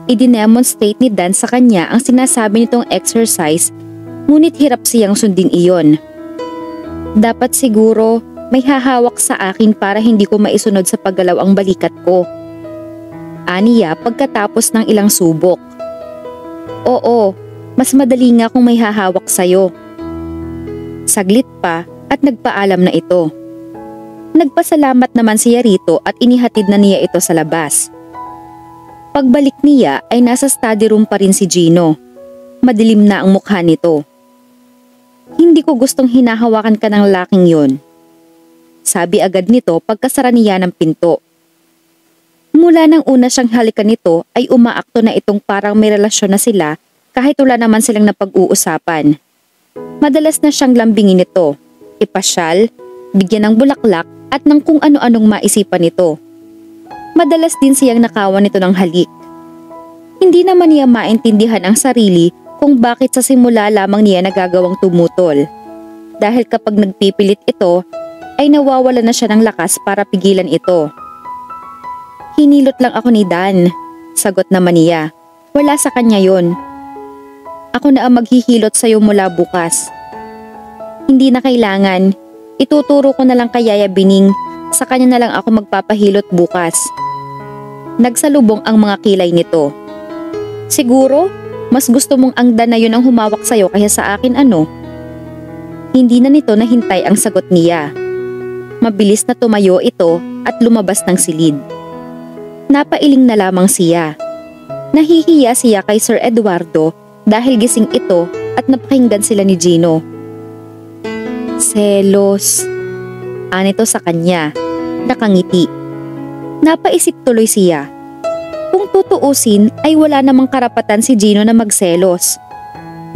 S2: I-demonstrate ni Dan sa kanya ang sinasabi nitong exercise, ngunit hirap siyang sundin iyon. Dapat siguro may hahawak sa akin para hindi ko maisunod sa paggalaw ang balikat ko. Aniya pagkatapos ng ilang subok. Oo, mas madali nga kung may hahawak sa'yo. Saglit pa at nagpaalam na ito. Nagpasalamat naman siya rito at inihatid na niya ito sa labas. Pagbalik niya ay nasa study room pa rin si Gino. Madilim na ang mukha nito. "Hindi ko gustong hinahawakan ka ng laking yon," sabi agad nito pagkasara niya ng pinto. Mula nang una siyang halikan nito ay umaakto na itong parang may relasyon na sila kahit wala naman silang napag-uusapan. Madalas na siyang lambingin nito, ipasyal, bigyan ng bulaklak at ng kung ano-anong maisipan nito. Madalas din siyang nakawan nito ng halik. Hindi naman niya maintindihan ang sarili kung bakit sa simula lamang niya nagagawang tumutol. Dahil kapag nagpipilit ito, ay nawawala na siya ng lakas para pigilan ito. "Hinilot lang ako ni Dan," sagot naman niya. "Wala sa kanya yon. Ako na ang maghihilot sa'yo mula bukas." "Hindi na kailangan. Ituturo ko na lang kay Yaya Bining. Sa kanya na lang ako magpapahilot bukas." Nagsalubong ang mga kilay nito. "Siguro, mas gusto mong ang Dan na yun ang humawak sa'yo kaya sa akin ano?" Hindi na nito nahintay ang sagot niya. Mabilis na tumayo ito at lumabas ng silid. Napailing na lamang siya. Nahihiya siya kay Sir Eduardo dahil gising ito at napakinggan sila ni Gino. "Selos," anito sa kanya, nakangiti. Napaisip tuloy siya. Kung tutuusin ay wala namang karapatan si Gino na magselos.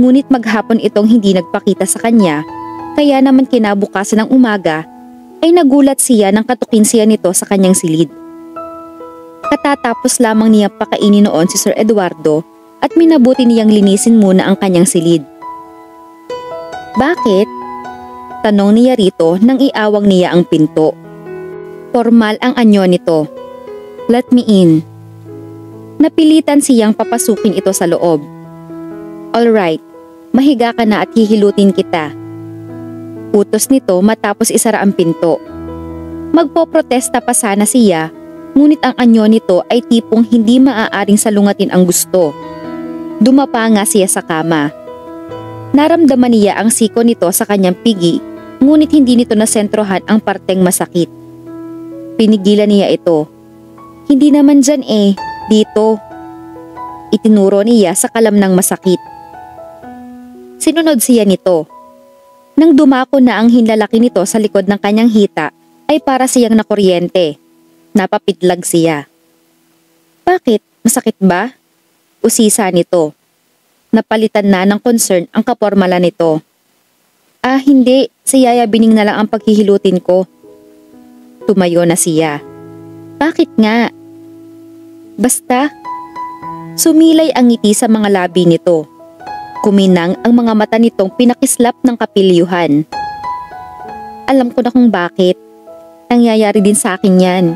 S2: Ngunit maghapon itong hindi nagpakita sa kanya, kaya naman kinabukasan ng umaga ay nagulat siya nang katukin siya nito sa kanyang silid. Katatapos lamang niya pakainin noon si Sir Eduardo at minabuti niyang linisin muna ang kanyang silid. "Bakit?" tanong niya rito nang iawang niya ang pinto. Formal ang anyo nito. "Let me in." Napilitan siyang papasukin ito sa loob. "Alright, mahiga ka na at hihilutin kita." Utos nito matapos isara ang pinto. Magpoprotesta pa sana siya, ngunit ang anyo nito ay tipong hindi maaaring salungatin ang gusto. Dumapa nga siya sa kama. Naramdaman niya ang siko nito sa kanyang pigi, ngunit hindi nito nasentrohan ang parteng masakit. Pinigilan niya ito. "Hindi naman dyan dito." Itinuro niya sa kalamnang masakit. Sinunod siya nito. Nang dumako na ang hinlalaki nito sa likod ng kanyang hita, ay para siyang nakuryente. Napapitlag siya. "Bakit? Masakit ba?" usisa nito. Napalitan na ng concern ang kapormala nito. Hindi. Si Yaya Bining na lang ang paghihilutin ko." Tumayo na siya. "Bakit nga?" "Basta." Sumilay ang ngiti sa mga labi nito. Kuminang ang mga mata nitong pinakislap ng kapilyuhan. "Alam ko na kung bakit. Nangyayari din sa akin yan."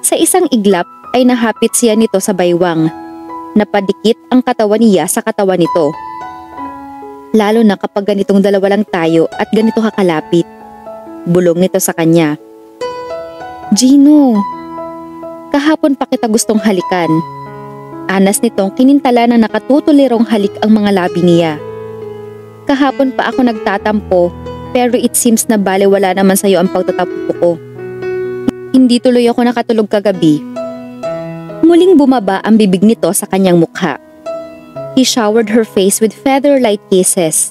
S2: Sa isang iglap ay nahapit siya nito sa baywang. Napadikit ang katawan niya sa katawan nito. Lalo na kapag ganitong dalawa lang tayo at ganito kakalapit. Bulong nito sa kanya. "Gino, kahapon pa kita gustong halikan." Anas nitong kinintala na nakatutulirong halik ang mga labi niya. "Kahapon pa ako nagtatampo, pero it seems na baliwala naman sa'yo ang pagtatampo ko. Hindi tuloy ako nakatulog kagabi." Muling bumaba ang bibig nito sa kanyang mukha. He showered her face with feather-light kisses.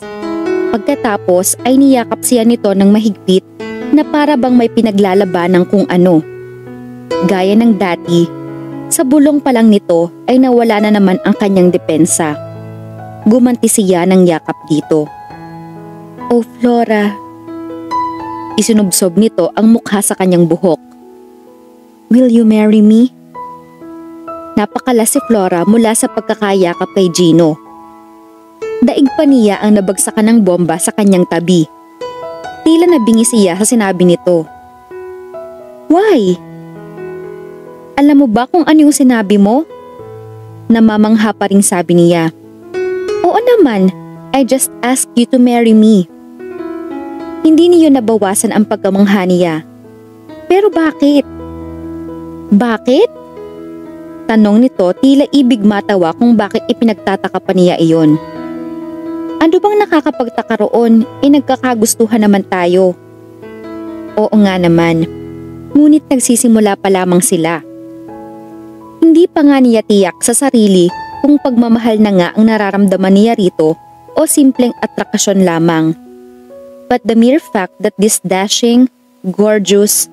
S2: Pagkatapos ay niyakap siya nito ng mahigpit na para bang may pinaglalaban ng kung ano. Gaya ng dati, sa bulong pa lang nito ay nawala na naman ang kanyang depensa. Gumanti siya ng yakap dito. "Oh Flora." Isinubsob nito ang mukha sa kanyang buhok. "Will you marry me?" Napakala si Flora mula sa pagkakayakap kay Gino. Daig pa niya ang nabagsakan ng bomba sa kanyang tabi. Tila nabingi siya sa sinabi nito. "Why? Alam mo ba kung ano yung sinabi mo?" Namamangha pa ring sabi niya. "Oo naman, I just asked you to marry me." Hindi niyo nabawasan ang pagkamangha niya. "Pero bakit?" "Bakit?" Tanong nito tila ibig matawa kung bakit ipinagtataka pa niya iyon. "Ano bang nakakapagtaka roon? Nagkakagustuhan naman tayo." Oo nga naman, ngunit nagsisimula pa lamang sila. Hindi pa nga niya tiyak sa sarili kung pagmamahal na nga ang nararamdaman niya rito o simpleng atrakasyon lamang. But the mere fact that this dashing, gorgeous,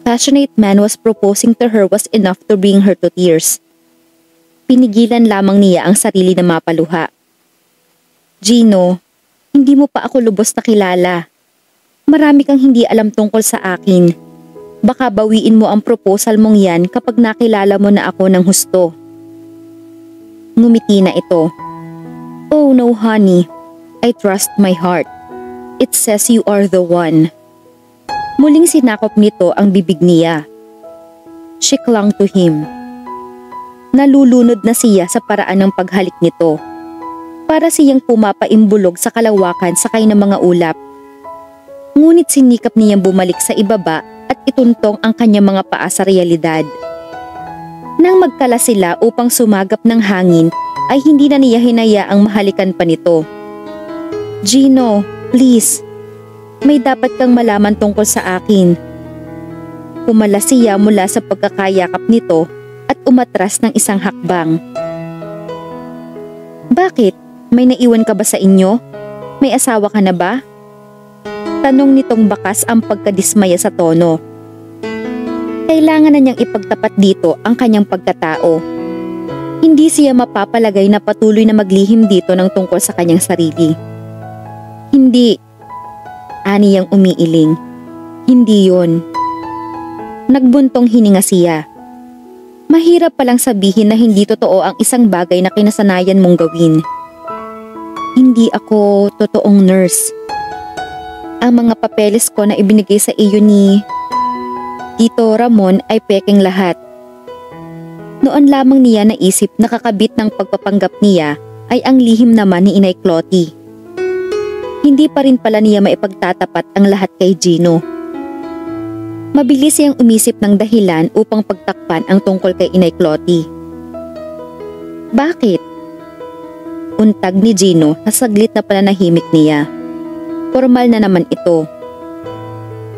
S2: passionate man was proposing to her was enough to bring her to tears. Pinigilan lamang niya ang sarili na mapaluha. Gino, hindi mo pa ako lubos na kilala. Marami kang hindi alam tungkol sa akin. Baka bawiin mo ang proposal mong yan kapag nakilala mo na ako ng husto. Ngumiti na ito. Oh no honey, I trust my heart. It says you are the one. Muling sinakop nito ang bibig niya. She clung to him. Nalulunod na siya sa paraan ng paghalik nito. Para siyang pumapaimbulog sa kalawakan sakay ng mga ulap. Ngunit sinikap niyang bumalik sa ibaba at ituntong ang kanyang mga paa sa realidad. Nang magkala sila upang sumagap ng hangin, ay hindi na niya hinayaang mahalikan pa nito. Gino, please, may dapat kang malaman tungkol sa akin. Pumala siya mula sa pagkakayakap nito at umatras ng isang hakbang. Bakit? May naiwan ka ba sa inyo? May asawa ka na ba? Tanong nitong bakas ang pagkadismaya sa tono. Kailangan na niyang ipagtapat dito ang kanyang pagkatao. Hindi siya mapapalagay na patuloy na maglihim dito ng tungkol sa kanyang sarili. Hindi. Ani yang umiiling. Hindi yon. Nagbuntong hininga siya. Mahirap palang sabihin na hindi totoo ang isang bagay na kinasanayan mong gawin. Hindi ako totoong nurse. Ang mga papeles ko na ibinigay sa iyo ni Tito Ramon ay pekeng lahat. Noon lamang niya naisip na kakabit ng pagpapanggap niya ay ang lihim naman ni Inay Clotty. Hindi pa rin pala niya maipagtatapat ang lahat kay Gino. Mabilis siyang umisip ng dahilan upang pagtakpan ang tungkol kay Inay Clotty. Bakit? Untag ni Gino na saglit na pananahimik niya. Formal na naman ito.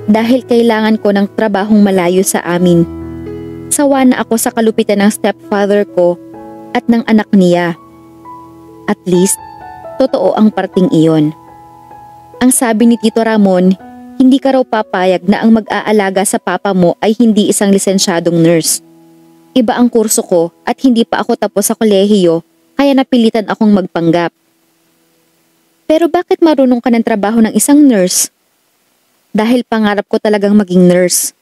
S2: Dahil kailangan ko ng trabahong malayo sa amin. Sawa na ako sa kalupitan ng stepfather ko at ng anak niya. At least, totoo ang parting iyon. Ang sabi ni Tito Ramon, hindi ka raw papayag na ang mag-aalaga sa papa mo ay hindi isang lisensyadong nurse. Iba ang kurso ko at hindi pa ako tapos sa kolehiyo kaya napilitan akong magpanggap. Pero bakit marunong ka ng trabaho ng isang nurse? Dahil pangarap ko talagang maging nurse.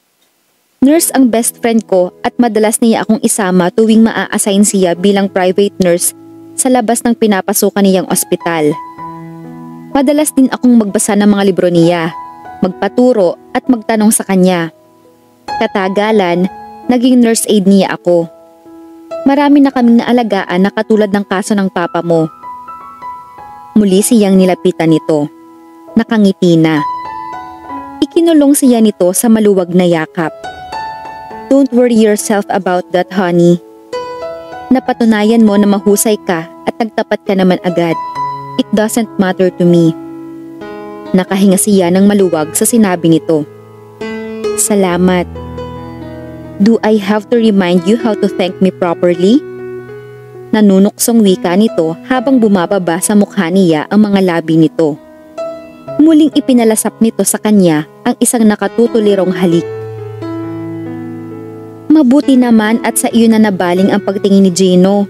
S2: Nurse ang best friend ko at madalas niya akong isama tuwing maa-assign siya bilang private nurse sa labas ng pinapasukan niyang ospital. Madalas din akong magbasa ng mga libro niya, magpaturo at magtanong sa kanya. Katagalan, naging nurse aide niya ako. Marami na kaming naalagaan na katulad ng kaso ng papa mo. Muli siyang nilapitan nito. Nakangiti na. Ikinulong siya nito sa maluwag na yakap. Don't worry yourself about that, honey. Napatunayan mo na mahusay ka at nagtapat ka naman agad. It doesn't matter to me. Nakahinga siya ng maluwag sa sinabi nito. Salamat. Do I have to remind you how to thank me properly? Nanunuksong wika nito habang bumababa sa mukha niya ang mga labi nito. Muling ipinalasap nito sa kanya ang isang nakatutulirong halik. Mabuti naman at sa iyo na nabaling ang pagtingin ni Gino.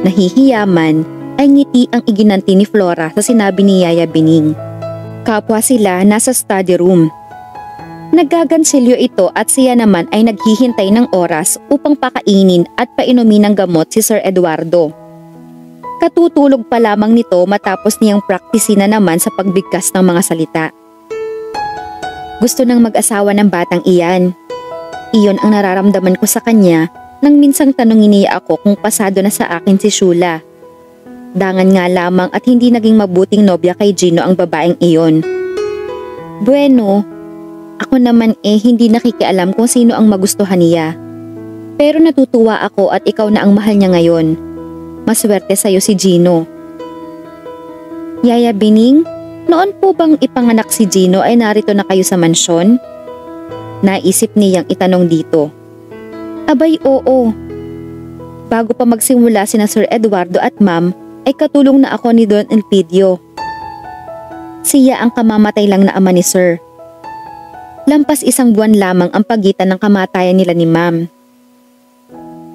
S2: Nahihiyaman ay ngiti ang iginanti ni Flora sa sinabi ni Yaya Bining. Kapwa sila nasa study room. Naggagansilyo ito at siya naman ay naghihintay ng oras upang pakainin at painumin ng gamot si Sir Eduardo. Katutulog pa lamang nito matapos niyang praktisin na naman sa pagbigkas ng mga salita. Gusto nang mag-asawa ng batang iyan. Iyon ang nararamdaman ko sa kanya nang minsang tanungin niya ako kung pasado na sa akin si Shula. Dangan nga lamang at hindi naging mabuting nobya kay Gino ang babaeng iyon. Bueno, ako naman hindi nakikialam kung sino ang magustuhan niya. Pero natutuwa ako at ikaw na ang mahal niya ngayon. Maswerte sa'yo si Gino. Yaya Bining, noon po bang ipanganak si Gino ay narito na kayo sa mansyon? Naisip niyang itanong dito. Abay oo. Bago pa magsimula sina Sir Eduardo at Ma'am ay katulong na ako ni Don Elpidio. Siya ang kamamatay lang na ama ni Sir. Lampas 1 buwan lamang ang pagitan ng kamatayan nila ni Ma'am.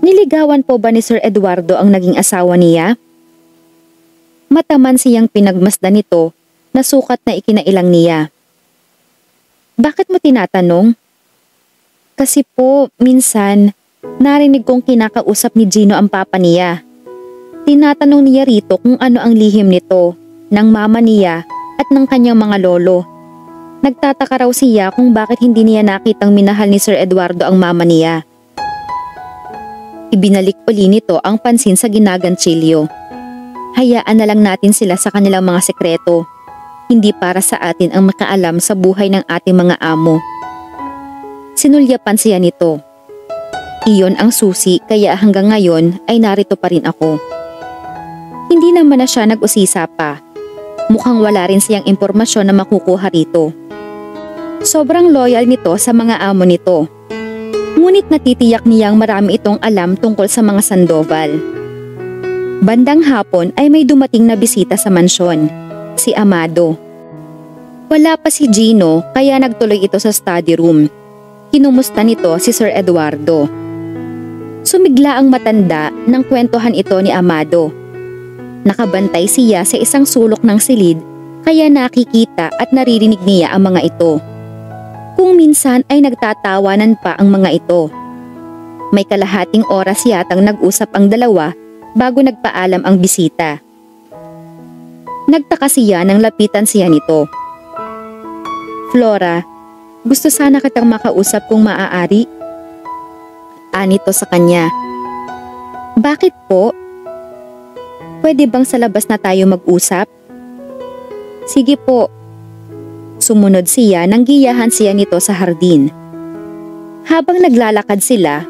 S2: Niligawan po ba ni Sir Eduardo ang naging asawa niya? Mataman siyang pinagmasdan nito na sukat na ikinailang niya. Bakit mo tinatanong? Kasi po, minsan, narinig kong kinakausap ni Gino ang papa niya. Tinatanong niya rito kung ano ang lihim nito, ng mama niya at ng kanyang mga lolo. Nagtataka raw siya kung bakit hindi niya nakitang minahal ni Sir Eduardo ang mama niya. Ibinalik uli nito ang pansin sa ginaganchilyo. Hayaan na lang natin sila sa kanilang mga sekreto. Hindi para sa atin ang makaalam sa buhay ng ating mga amo. Sinulyapan siya nito. Iyon ang susi kaya hanggang ngayon ay narito pa rin ako. Hindi naman na siya nag-usisa pa. Mukhang wala rin siyang impormasyon na makukuha rito. Sobrang loyal nito sa mga amo nito. Ngunit natitiyak niyang marami itong alam tungkol sa mga Sandoval. Bandang hapon ay may dumating na bisita sa mansyon, si Amado. Wala pa si Gino kaya nagtuloy ito sa study room. Kinumusta nito si Sir Eduardo. Sumigla ang matanda nang kwentuhan ito ni Amado. Nakabantay siya sa isang sulok ng silid kaya nakikita at naririnig niya ang mga ito. Kung minsan ay nagtatawanan pa ang mga ito. May kalahating oras yatang nag-usap ang dalawa bago nagpaalam ang bisita. Nagtaka siya nang lapitan siya nito. Flora, gusto sana kitang makausap kung maaari. Anito sa kanya. Bakit po? Pwede bang sa labas na tayo mag-usap? Sige po. Sumunod siya nang giyahan siya nito sa hardin. Habang naglalakad sila,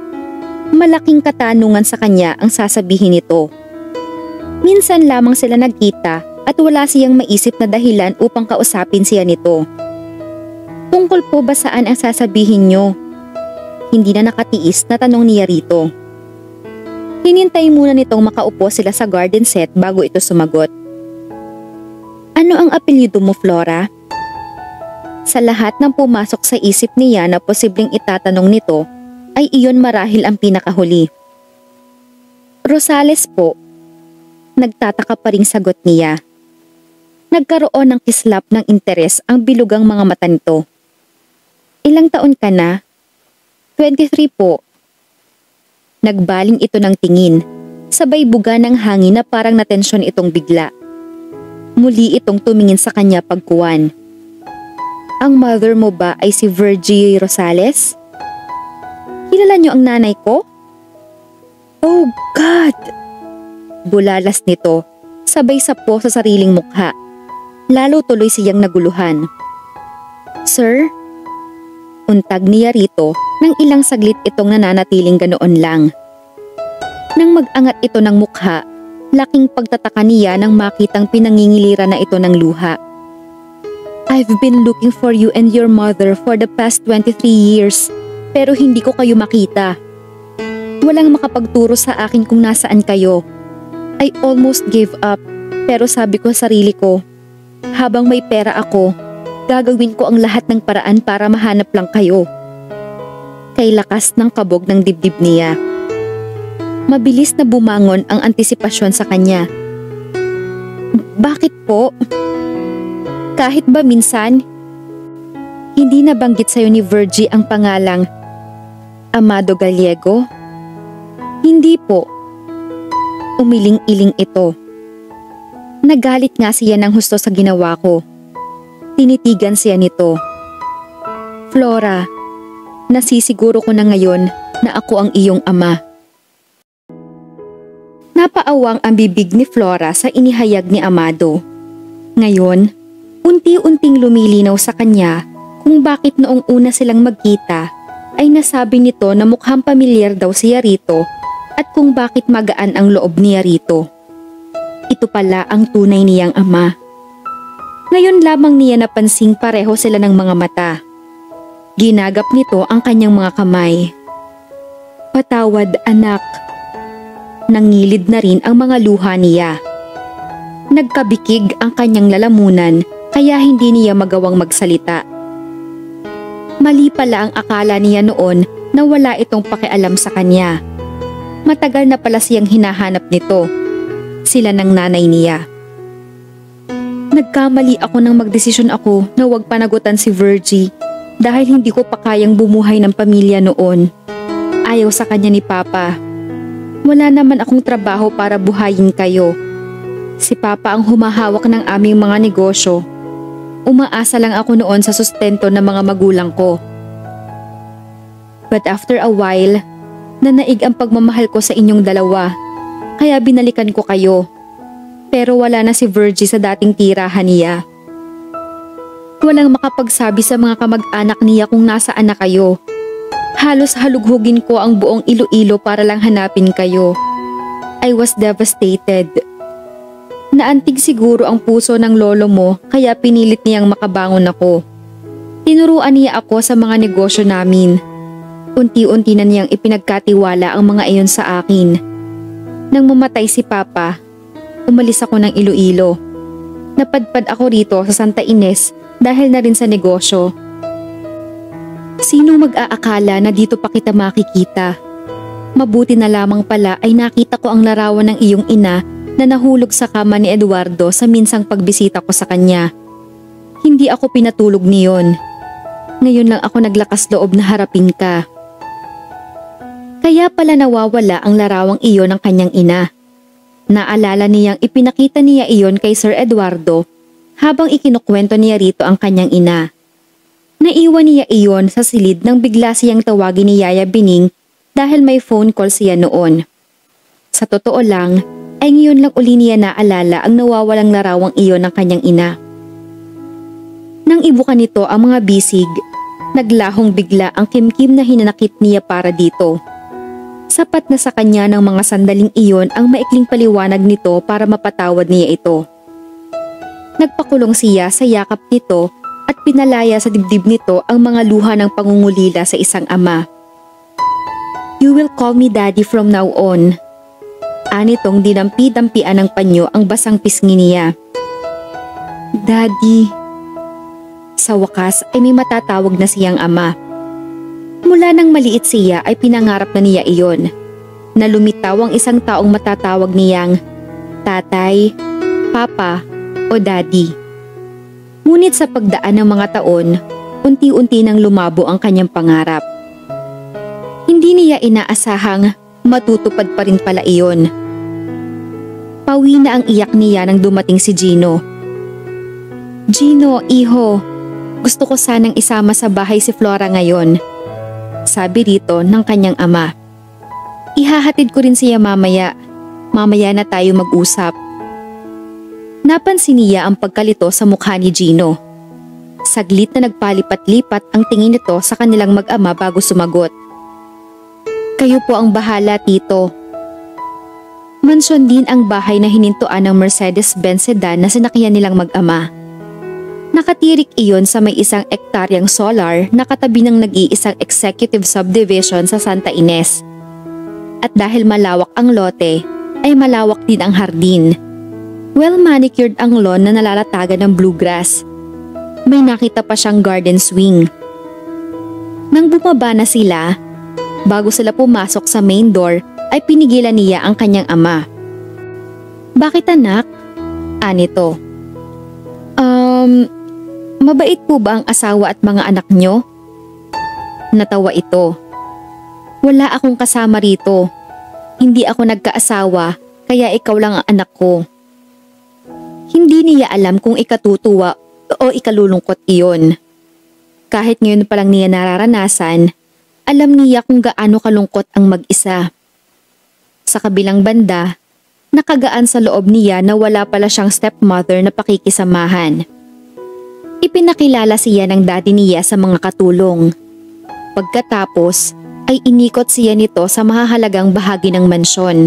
S2: malaking katanungan sa kanya ang sasabihin nito. Minsan lamang sila nagkita at wala siyang maisip na dahilan upang kausapin siya nito. Tungkol po ba saan ang sasabihin niyo? Hindi na nakatiis na tanong niya rito. Hinintay muna nitong makaupo sila sa garden set bago ito sumagot. Ano ang apelyido mo, Flora? Sa lahat ng pumasok sa isip niya na posibleng itatanong nito, ay iyon marahil ang pinakahuli. Rosales po. Nagtataka pa ring sagot niya. Nagkaroon ng kislap ng interes ang bilugang mga mata nito. Ilang taon ka na? 23 po. Nagbaling ito ng tingin, sabay buga ng hangin na parang natensyon itong bigla. Muli itong tumingin sa kanya pagkuwan. Ang mother mo ba ay si Virgie Rosales? Kilala niyo ang nanay ko? Oh God! Bulalas nito, sabay sapo sa sariling mukha. Lalo tuloy siyang naguluhan. Sir? Untag niya rito nang ilang saglit itong nananatiling ganoon lang. Nang mag-angat ito ng mukha, laking pagtataka niya nang makitang pinangingiliran na ito ng luha. I've been looking for you and your mother for the past 23 years, pero hindi ko kayo makita. Walang makapagturo sa akin kung nasaan kayo. I almost gave up, pero sabi ko sa sarili ko, habang may pera ako, gagawin ko ang lahat ng paraan para mahanap lang kayo. Kay lakas ng kabog ng dibdib niya. Mabilis na bumangon ang antisipasyon sa kanya. Bakit po? Kahit ba minsan? Hindi nabanggit sa'yo ni Virgie ang pangalang Amado Gallego? Hindi po. Umiling-iling ito. Nagalit nga siya ng husto sa ginawa ko. Tinitigan siya nito. Flora, nasisiguro ko na ngayon na ako ang iyong ama. Napaawang ang bibig ni Flora sa inihayag ni Amado. Ngayon, unti-unting lumilinaw sa kanya kung bakit noong una silang magkita ay nasabi nito na mukhang pamilyar daw siya rito at kung bakit magaan ang loob niya rito. Ito pala ang tunay niyang ama. Ngayon lamang niya napansing pareho sila ng mga mata. Ginagap nito ang kanyang mga kamay. Patawad anak. Nangilid na rin ang mga luha niya. Nagkabikig ang kanyang lalamunan kaya hindi niya magawang magsalita. Mali pala ang akala niya noon na wala itong pakialam sa kanya. Matagal na pala siyang hinahanap nito. Sila ng nanay niya. Nagkamali ako nang magdesisyon ako na huwag panagutan si Virgie dahil hindi ko pa kayang bumuhay ng pamilya noon. Ayaw sa kanya ni Papa. Wala naman akong trabaho para buhayin kayo. Si Papa ang humahawak ng aming mga negosyo. Umaasa lang ako noon sa sustento ng mga magulang ko. But after a while, nanaig ang pagmamahal ko sa inyong dalawa. Kaya binalikan ko kayo. Pero wala na si Virgie sa dating tirahan niya. Walang makapagsabi sa mga kamag-anak niya kung nasaan na kayo. Halos halughugin ko ang buong Iloilo para lang hanapin kayo. I was devastated. Naantig siguro ang puso ng lolo mo kaya pinilit niyang makabangon ako. Tinuruan niya ako sa mga negosyo namin. Unti-unti na niyang ipinagkatiwala ang mga iyon sa akin. Nang mamatay si Papa, umalis ako ng Iloilo. Napadpad ako rito sa Santa Ines dahil na rin sa negosyo. Sino mag-aakala na dito pa kita makikita? Mabuti na lamang pala ay nakita ko ang larawan ng iyong ina na nahulog sa kama ni Eduardo sa minsang pagbisita ko sa kanya. Hindi ako pinatulog niyon. Ngayon lang ako naglakas loob na harapin ka. Kaya pala nawawala ang larawang iyon ng kanyang ina. Naalala niyang ipinakita niya iyon kay Sir Eduardo habang ikinukwento niya rito ang kanyang ina. Naiwan niya iyon sa silid nang bigla siyang tawagin ni Yaya Bining dahil may phone call siya noon. Sa totoo lang, ay ngayon lang uli niya naalala ang nawawalang larawang iyon ng kanyang ina. Nang ibuka nito ang mga bisig, naglahong bigla ang kimkim na hinanakit niya para dito. Sapat na sa kanya ng mga sandaling iyon ang maikling paliwanag nito para mapatawad niya ito. Nagpakulong siya sa yakap nito at pinalaya sa dibdib nito ang mga luha ng pangungulila sa isang ama. You will call me Daddy from now on. Anitong dinampi-dampian ng panyo ang basang pisngi niya. Daddy. Sa wakas ay may matatawag na siyang ama. Mula nang maliit siya ay pinangarap na niya iyon. Na lumitaw ang isang taong matatawag niyang Tatay, Papa o Daddy. Ngunit sa pagdaan ng mga taon, unti-unti nang lumabo ang kanyang pangarap. Hindi niya inaasahang matutupad pa rin pala iyon. Pawi na ang iyak niya nang dumating si Gino. Gino, iho, gusto ko sanang isama sa bahay si Flora ngayon. Sabi rito ng kanyang ama. Ihahatid ko rin siya mamaya. Mamaya na tayo mag-usap. Napansin niya ang pagkalito sa mukha ni Gino. Saglit na nagpalipat-lipat ang tingin nito sa kanilang mag-ama bago sumagot. Kayo po ang bahala, tito. Mansyon din ang bahay na hinintuan ng Mercedes-Benz sedan na sinakyan nilang mag-ama. Nakatirik iyon sa may isang ektaryang solar na katabi ng nag-iisang executive subdivision sa Santa Ines. At dahil malawak ang lote, ay malawak din ang hardin. Well-manicured ang lawn na nalalatagan ng bluegrass. May nakita pa siyang garden swing. Nang bumaba na sila, bago sila pumasok sa main door, ay pinigilan niya ang kanyang ama. Bakit anak? Anito. Mabait po ba ang asawa at mga anak nyo? Natawa ito. Wala akong kasama rito. Hindi ako nagkaasawa, kaya ikaw lang ang anak ko. Hindi niya alam kung ikatutuwa o ikalulungkot iyon. Kahit ngayon pa lang niya nararanasan, alam niya kung gaano kalungkot ang mag-isa. Sa kabilang banda, nakagaan sa loob niya na wala pala siyang stepmother na pakikisamahan. Ipinakilala siya ng daddy niya sa mga katulong. Pagkatapos ay inikot siya nito sa mahahalagang bahagi ng mansyon.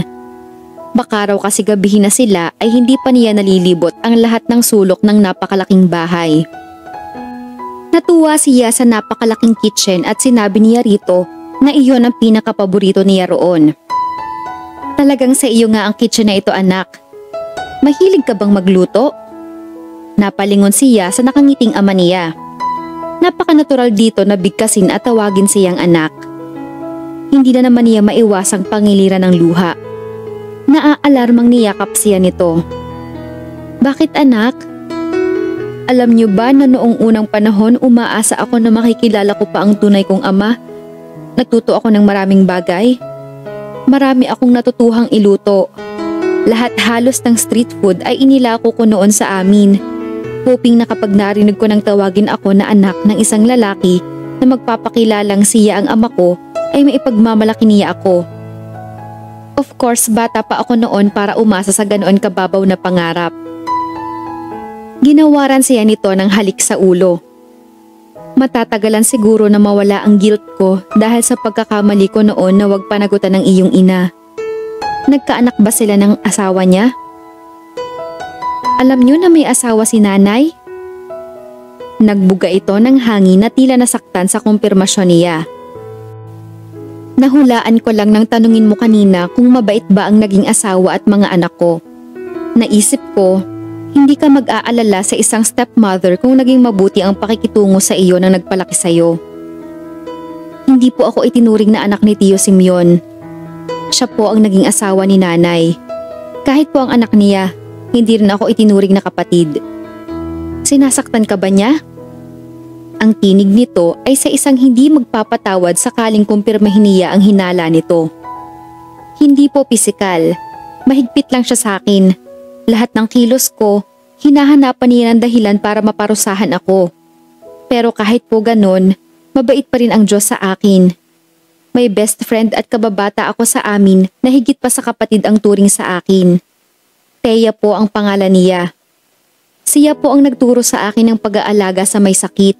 S2: Baka raw kasi gabihin na sila ay hindi pa niya nalilibot ang lahat ng sulok ng napakalaking bahay. Natuwa siya sa napakalaking kitchen at sinabi niya rito na iyon ang pinakapaborito niya roon. Talagang sa iyo nga ang kitchen na ito, anak. Mahilig ka bang magluto? Napalingon siya sa nakangiting ama niya. Napakanatural dito na bigkasin at tawagin siyang anak. Hindi na naman niya maiwasang pangiliran ng luha. Naaalarmang niyakap siya nito. Bakit, anak? Alam niyo ba na noong unang panahon umaasa ako na makikilala ko pa ang tunay kong ama? Natuto ako ng maraming bagay. Marami akong natutuhang iluto. Lahat halos ng street food ay inilako ko noon sa amin. Hoping na kapag narinig ko nang tawagin ako na anak ng isang lalaki na magpapakilalang siya ang ama ko ay maipagmamalaki niya ako. Of course, bata pa ako noon para umasa sa ganoon kababaw na pangarap. Ginawaran siya nito ng halik sa ulo. Matatagalan siguro na mawala ang guilt ko dahil sa pagkakamali ko noon na wag panagutan ng iyong ina. Nagkaanak ba sila ng asawa niya? Alam niyo na may asawa si nanay? Nagbuga ito ng hangin na tila nasaktan sa kumpirmasyon niya. Nahulaan ko lang nang tanungin mo kanina kung mabait ba ang naging asawa at mga anak ko. Naisip ko, hindi ka mag-aalala sa isang stepmother kung naging mabuti ang pakikitungo sa iyo nang nagpalaki sa iyo. Hindi po ako itinuring na anak ni Tio Simeon. Siya po ang naging asawa ni nanay. Kahit po ang anak niya, hindi rin ako itinuring na kapatid. Sinasaktan ka ba niya? Ang tinig nito ay sa isang hindi magpapatawad sakaling kumpirmahin niya ang hinala nito. Hindi po pisikal, mahigpit lang siya sa akin. Lahat ng kilos ko, hinahanapan niya ng dahilan para maparusahan ako. Pero kahit po ganon, mabait pa rin ang Diyos sa akin. May best friend at kababata ako sa amin na higit pa sa kapatid ang turing sa akin. Thea po ang pangalan niya. Siya po ang nagturo sa akin ng pag-aalaga sa may sakit.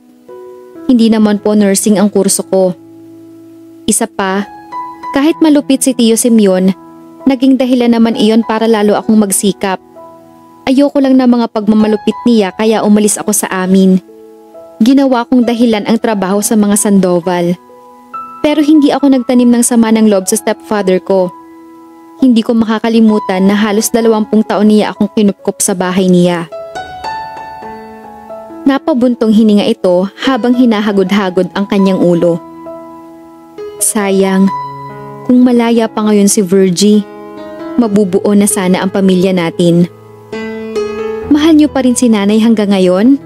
S2: Hindi naman po nursing ang kurso ko. Isa pa, kahit malupit si Tio Simeon, naging dahilan naman iyon para lalo akong magsikap. Ayoko lang ng mga pagmamalupit niya kaya umalis ako sa amin. Ginawa kong dahilan ang trabaho sa mga Sandoval. Pero hindi ako nagtanim ng sama ng loob sa stepfather ko. Hindi ko makakalimutan na halos 20 taon niya akong kinupkop sa bahay niya. Napabuntong hininga ito habang hinahagod-hagod ang kanyang ulo. Sayang, kung malaya pa ngayon si Virgie, mabubuo na sana ang pamilya natin. Mahal niyo pa rin si nanay hanggang ngayon?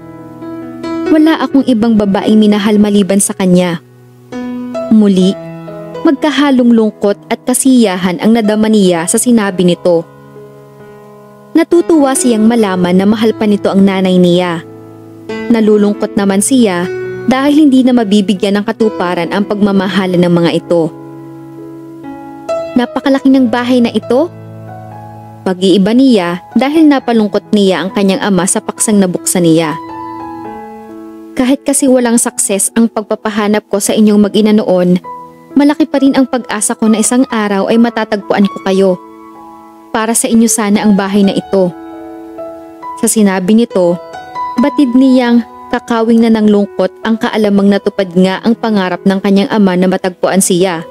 S2: Wala akong ibang babaeng minahal maliban sa kanya. Muli, magkahalong lungkot at kasiyahan ang nadama niya sa sinabi nito. Natutuwa siyang malaman na mahal pa nito ang nanay niya. Nalulungkot naman siya dahil hindi na mabibigyan ng katuparan ang pagmamahalan ng mga ito. Napakalaki ng bahay na ito. Pag-iiba niya dahil napalungkot niya ang kanyang ama sa paksang nabuksan niya. Kahit kasi walang success ang pagpapahanap ko sa inyong mag-ina noon, malaki pa rin ang pag-asa ko na isang araw ay matatagpuan ko kayo. Para sa inyo sana ang bahay na ito. Sa sinabi nito, batid niyang kakawing na ng lungkot ang kaalamang natupad nga ang pangarap ng kanyang ama na matagpuan siya.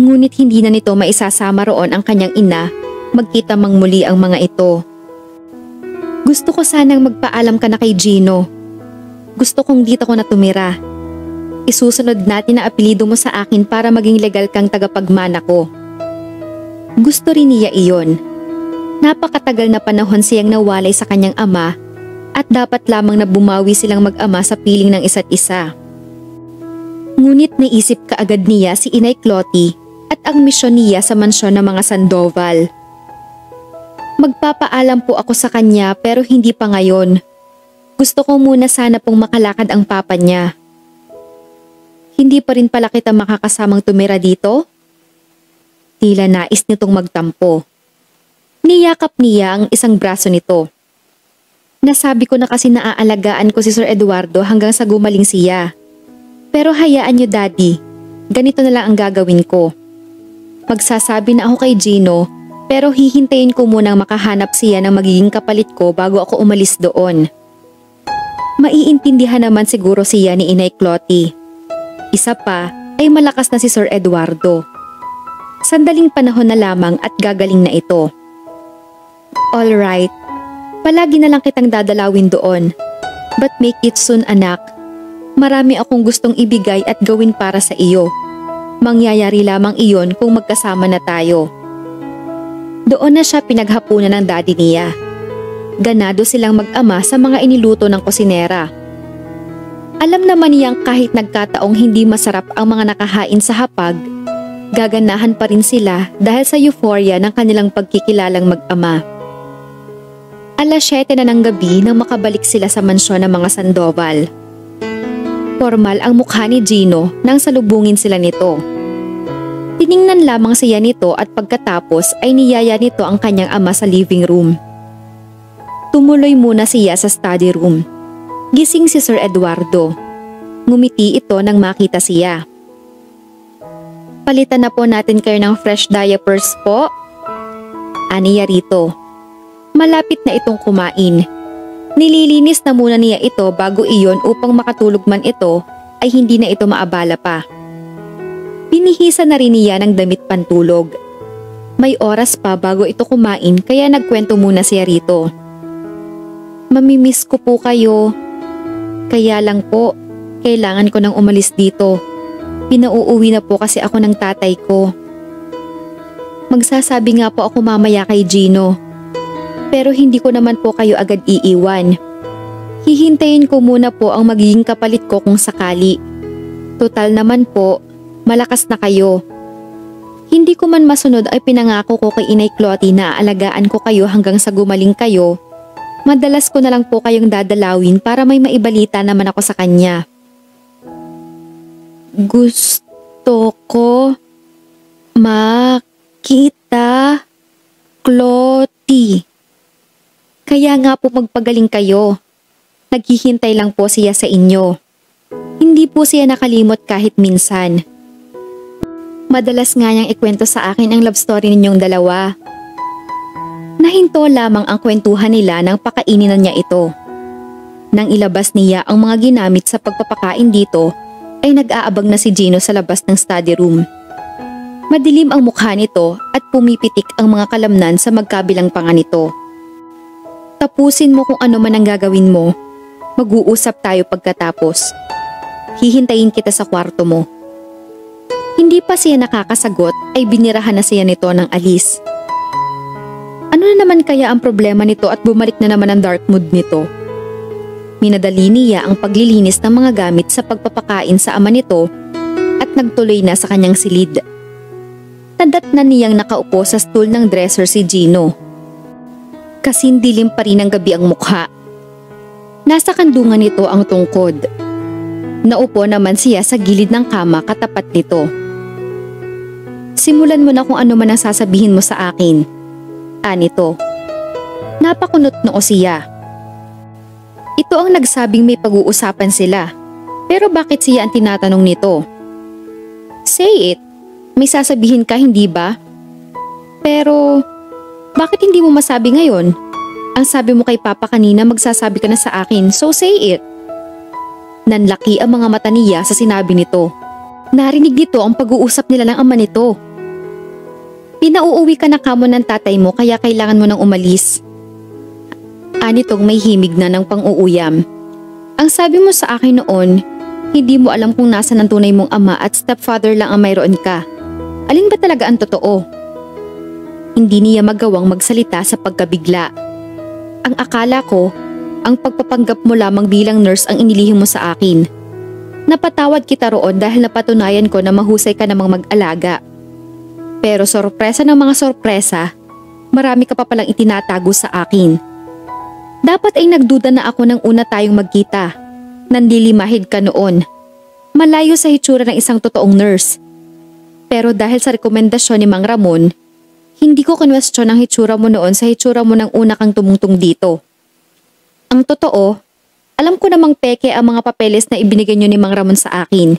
S2: Ngunit hindi na nito maisasama roon ang kanyang ina, magkita mang muli ang mga ito. Gusto ko sanang magpaalam ka na kay Gino. Gusto kong dito ko na tumira. Isusunod natin na apelido mo sa akin para maging legal kang tagapagmana ko. Gusto rin niya iyon. Napakatagal na panahon siyang nawalay sa kanyang ama at dapat lamang na bumawi silang mag-ama sa piling ng isa't isa. Ngunit naisip kaagad niya si Inay Clotty at ang misyon niya sa mansyon ng mga Sandoval. Magpapaalam po ako sa kanya pero hindi pa ngayon. Gusto ko muna sana pong makalakad ang papa niya. Hindi pa rin pala kita makakasamang tumira dito? Tila nais nitong magtampo. Niyakap niya ang isang braso nito. Nasabi ko na kasi naaalagaan ko si Sir Eduardo hanggang sa gumaling siya. Pero hayaan niyo daddy, ganito na lang ang gagawin ko. Magsasabi na ako kay Gino pero hihintayin ko munang makahanap siya ng magiging kapalit ko bago ako umalis doon. Maiintindihan naman siguro siya ni Inay Clotty. Isa pa ay malakas na si Sir Eduardo. Sandaling panahon na lamang at gagaling na ito. Alright, palagi na lang kitang dadalawin doon. But make it soon, anak. Marami akong gustong ibigay at gawin para sa iyo. Mangyayari lamang iyon kung magkasama na tayo. Doon na siya pinaghapunan ng daddy niya. Ganado silang mag-ama sa mga iniluto ng kusinera. Alam naman niyang kahit nagkataong hindi masarap ang mga nakahain sa hapag, gaganahan pa rin sila dahil sa euphoria ng kanilang pagkikilalang mag-ama. Alas 7 na ng gabi nang makabalik sila sa mansyon ng mga Sandoval. Formal ang mukha ni Gino nang salubungin sila nito. Tiningnan lamang siya nito at pagkatapos ay niyaya nito ang kanyang ama sa living room. Tumuloy muna siya sa study room. Gising si Sir Eduardo. Ngumiti ito nang makita siya. Palitan na po natin kayo ng fresh diapers po. Aniya rito. Malapit na itong kumain. Nililinis na muna niya ito bago iyon upang makatulog man ito ay hindi na ito maabala pa. Binihisa na rin niya ng damit pantulog. May oras pa bago ito kumain kaya nagkwento muna siya rito. Mamimiss ko po kayo. Kaya lang po, kailangan ko nang umalis dito. Pinauuwi na po kasi ako ng tatay ko. Magsasabi nga po ako mamaya kay Gino. Pero hindi ko naman po kayo agad iiwan. Hihintayin ko muna po ang magiging kapalit ko kung sakali. Total naman po, malakas na kayo. Hindi ko man masunod ay pinangako ko kay Inay Clotty na aalagaan ko kayo hanggang sa gumaling kayo. Madalas ko na lang po kayong dadalawin para may maibalita naman ako sa kanya. Gusto ko makita Clotty. Kaya nga po magpagaling kayo. Naghihintay lang po siya sa inyo. Hindi po siya nakalimot kahit minsan. Madalas nga niyang ikwento sa akin ang love story ninyong dalawa. Nahinto lamang ang kwentuhan nila nang pakainin na niya ito. Nang ilabas niya ang mga ginamit sa pagpapakain dito, ay nag-aabang na si Gino sa labas ng study room. Madilim ang mukha nito at pumipitik ang mga kalamnan sa magkabilang panga nito. Tapusin mo kung ano man ang gagawin mo. Mag-uusap tayo pagkatapos. Hihintayin kita sa kwarto mo. Hindi pa siya nakakasagot ay binirahan na siya nito ng alis. Ano na naman kaya ang problema nito at bumalik na naman ang dark mood nito? Minadali niya ang paglilinis ng mga gamit sa pagpapakain sa ama nito at nagtuloy na sa kanyang silid. Nadat na niyang nakaupo sa stool ng dresser si Gino. Kasindilim pa rin ang gabi ang mukha. Nasa kandungan nito ang tungkod. Naupo naman siya sa gilid ng kama katapat nito. Simulan mo na kung ano man ang sasabihin mo sa akin. Anito. Napakunot noo siya. Ito ang nagsabing may pag-uusapan sila. Pero bakit siya ang tinatanong nito? Say it. May sasabihin ka, hindi ba? Pero bakit hindi mo masabi ngayon? Ang sabi mo kay Papa kanina magsasabi ka na sa akin, so say it. Nanlaki ang mga mata niya sa sinabi nito. Narinig nito ang pag-uusap nila ng ama nito. Pinauuwi ka na kamo ng tatay mo kaya kailangan mo nang umalis. Anitong may himig na ng pang-uuyam. Ang sabi mo sa akin noon, hindi mo alam kung nasan ang tunay mong ama at stepfather lang ang mayroon ka. Alin ba talaga ang totoo? Hindi niya magawang magsalita sa pagkabigla. Ang akala ko, ang pagpapanggap mo lamang bilang nurse ang inilihim mo sa akin. Napatawad kita roon dahil napatunayan ko na mahusay ka namang mag-alaga. Pero sorpresa ng mga sorpresa, marami ka pa palang itinatago sa akin. Dapat ay nagduda na ako nang una tayong magkita. Nanlilimahid ka noon. Malayo sa hitsura ng isang totoong nurse. Pero dahil sa rekomendasyon ni Mang Ramon, hindi ko kinwestiyon ang hitsura mo noon sa hitsura mo nang una kang tumungtong dito. Ang totoo, alam ko namang peke ang mga papeles na ibinigay niyo ni Mang Ramon sa akin.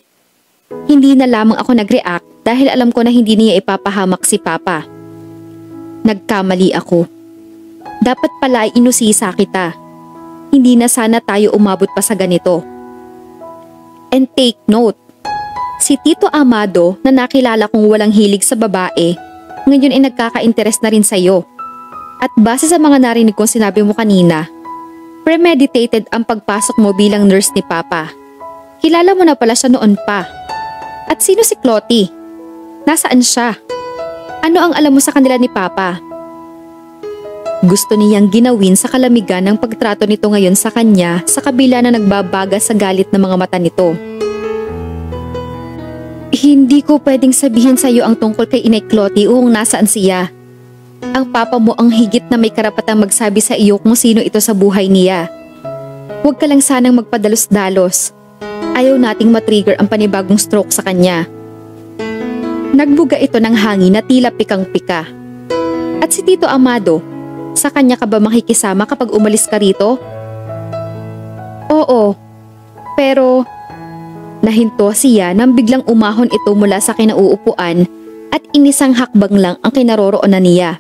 S2: Hindi na lamang ako nag-react dahil alam ko na hindi niya ipapahamak si Papa. Nagkamali ako. Dapat pala ay inusisa kita. hindi na sana tayo umabot pa sa ganito. And take note, si Tito Amado na nakilala kong walang hilig sa babae, ngayon ay nagkaka-interest na rin sa'yo. At base sa mga narinig kong sinabi mo kanina, premeditated ang pagpasok mo bilang nurse ni Papa. Kilala mo na pala siya noon pa. At sino si Clotty? Nasaan siya? Ano ang alam mo sa kanila ni Papa? Gusto niyang ginawin sa kalamigan ng pagtrato nito ngayon sa kanya sa kabila na nagbabaga sa galit ng mga mata nito. Hindi ko pwedeng sabihin sa iyo ang tungkol kay Inay Clotty kung nasaan siya. Ang papa mo ang higit na may karapatang magsabi sa iyo kung sino ito sa buhay niya. Huwag ka lang sanang magpadalos-dalos. Ayaw nating matrigger ang panibagong stroke sa kanya. Nagbuga ito ng hangin na tila pikang-pika. At si Tito Amado, sa kanya ka ba makikisama kapag umalis ka rito? Oo, pero nahinto siya nang biglang umahon ito mula sa kinauupuan at inisang hakbang lang ang kinaroroonan niya.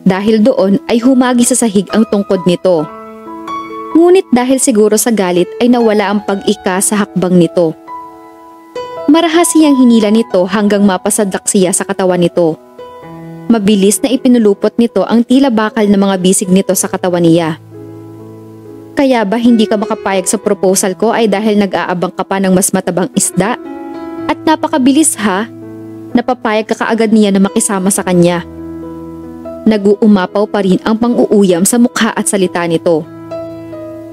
S2: Dahil doon ay humagi sa sahig ang tungkod nito. Ngunit dahil siguro sa galit ay nawala ang pag-ika sa hakbang nito. Marahas siyang hinila nito hanggang mapasadlak siya sa katawan nito. Mabilis na ipinulupot nito ang tila bakal na mga bisig nito sa katawan niya. Kaya ba hindi ka makapayag sa proposal ko ay dahil nag-aabang ka pa ng mas matabang isda? At napakabilis ha? Napapayag ka kaagad niya na makisama sa kanya. Nag-uumapaw pa rin ang pang-uuyam sa mukha at salita nito.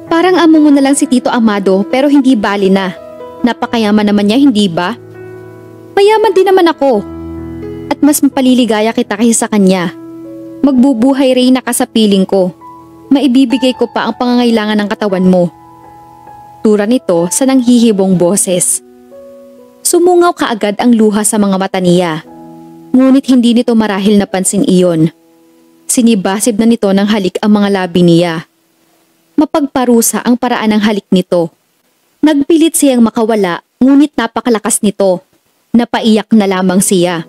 S2: Parang amo mo na lang si Tito Amado pero hindi bali na. Napakayaman naman niya, hindi ba? Mayaman din naman ako. At mas mapaliligaya kita kaysa sa kanya. Magbubuhay rin na ka sa piling ko. Maibibigay ko pa ang pangangailangan ng katawan mo. Tura nito sa nanghihibong boses. Sumungaw kaagad ang luha sa mga mata niya. Ngunit hindi nito marahil napansin iyon. Sinibasib na nito ng halik ang mga labi niya. Mapagparusa ang paraan ng halik nito. Nagpilit siyang makawala ngunit napakalakas nito. Napaiyak na lamang siya.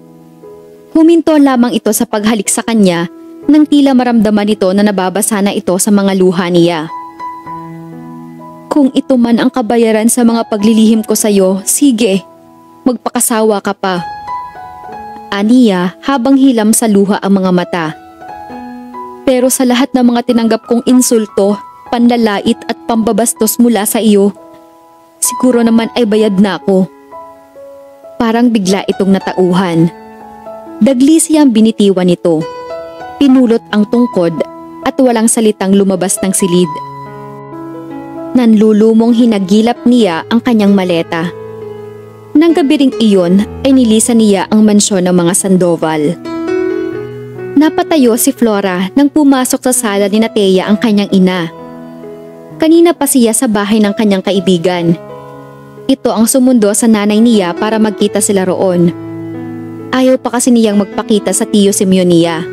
S2: Huminto lamang ito sa paghalik sa kanya nang tila maramdaman nito na nababasa na ito sa mga luha niya. Kung ito man ang kabayaran sa mga paglilihim ko sa iyo, sige, magpakasawa ka pa. Aniya habang hilam sa luha ang mga mata. Pero sa lahat ng mga tinanggap kong insulto, panlalait at pambabastos mula sa iyo, siguro naman ay bayad na ako. Parang bigla itong natauhan. Dagli siyang binitiwan nito. Pinulot ang tungkod at walang salitang lumabas ng silid. Nanlulumong hinagilap niya ang kanyang maleta. Nang gabi ring iyon ay nilisan niya ang mansyon ng mga Sandoval. Napatayo si Flora nang pumasok sa sala ni Natea ang kanyang ina. Kanina pa siya sa bahay ng kanyang kaibigan. Ito ang sumundo sa nanay niya para magkita sila roon. Ayaw pa kasi niyang magpakita sa tiyo Simeon niya.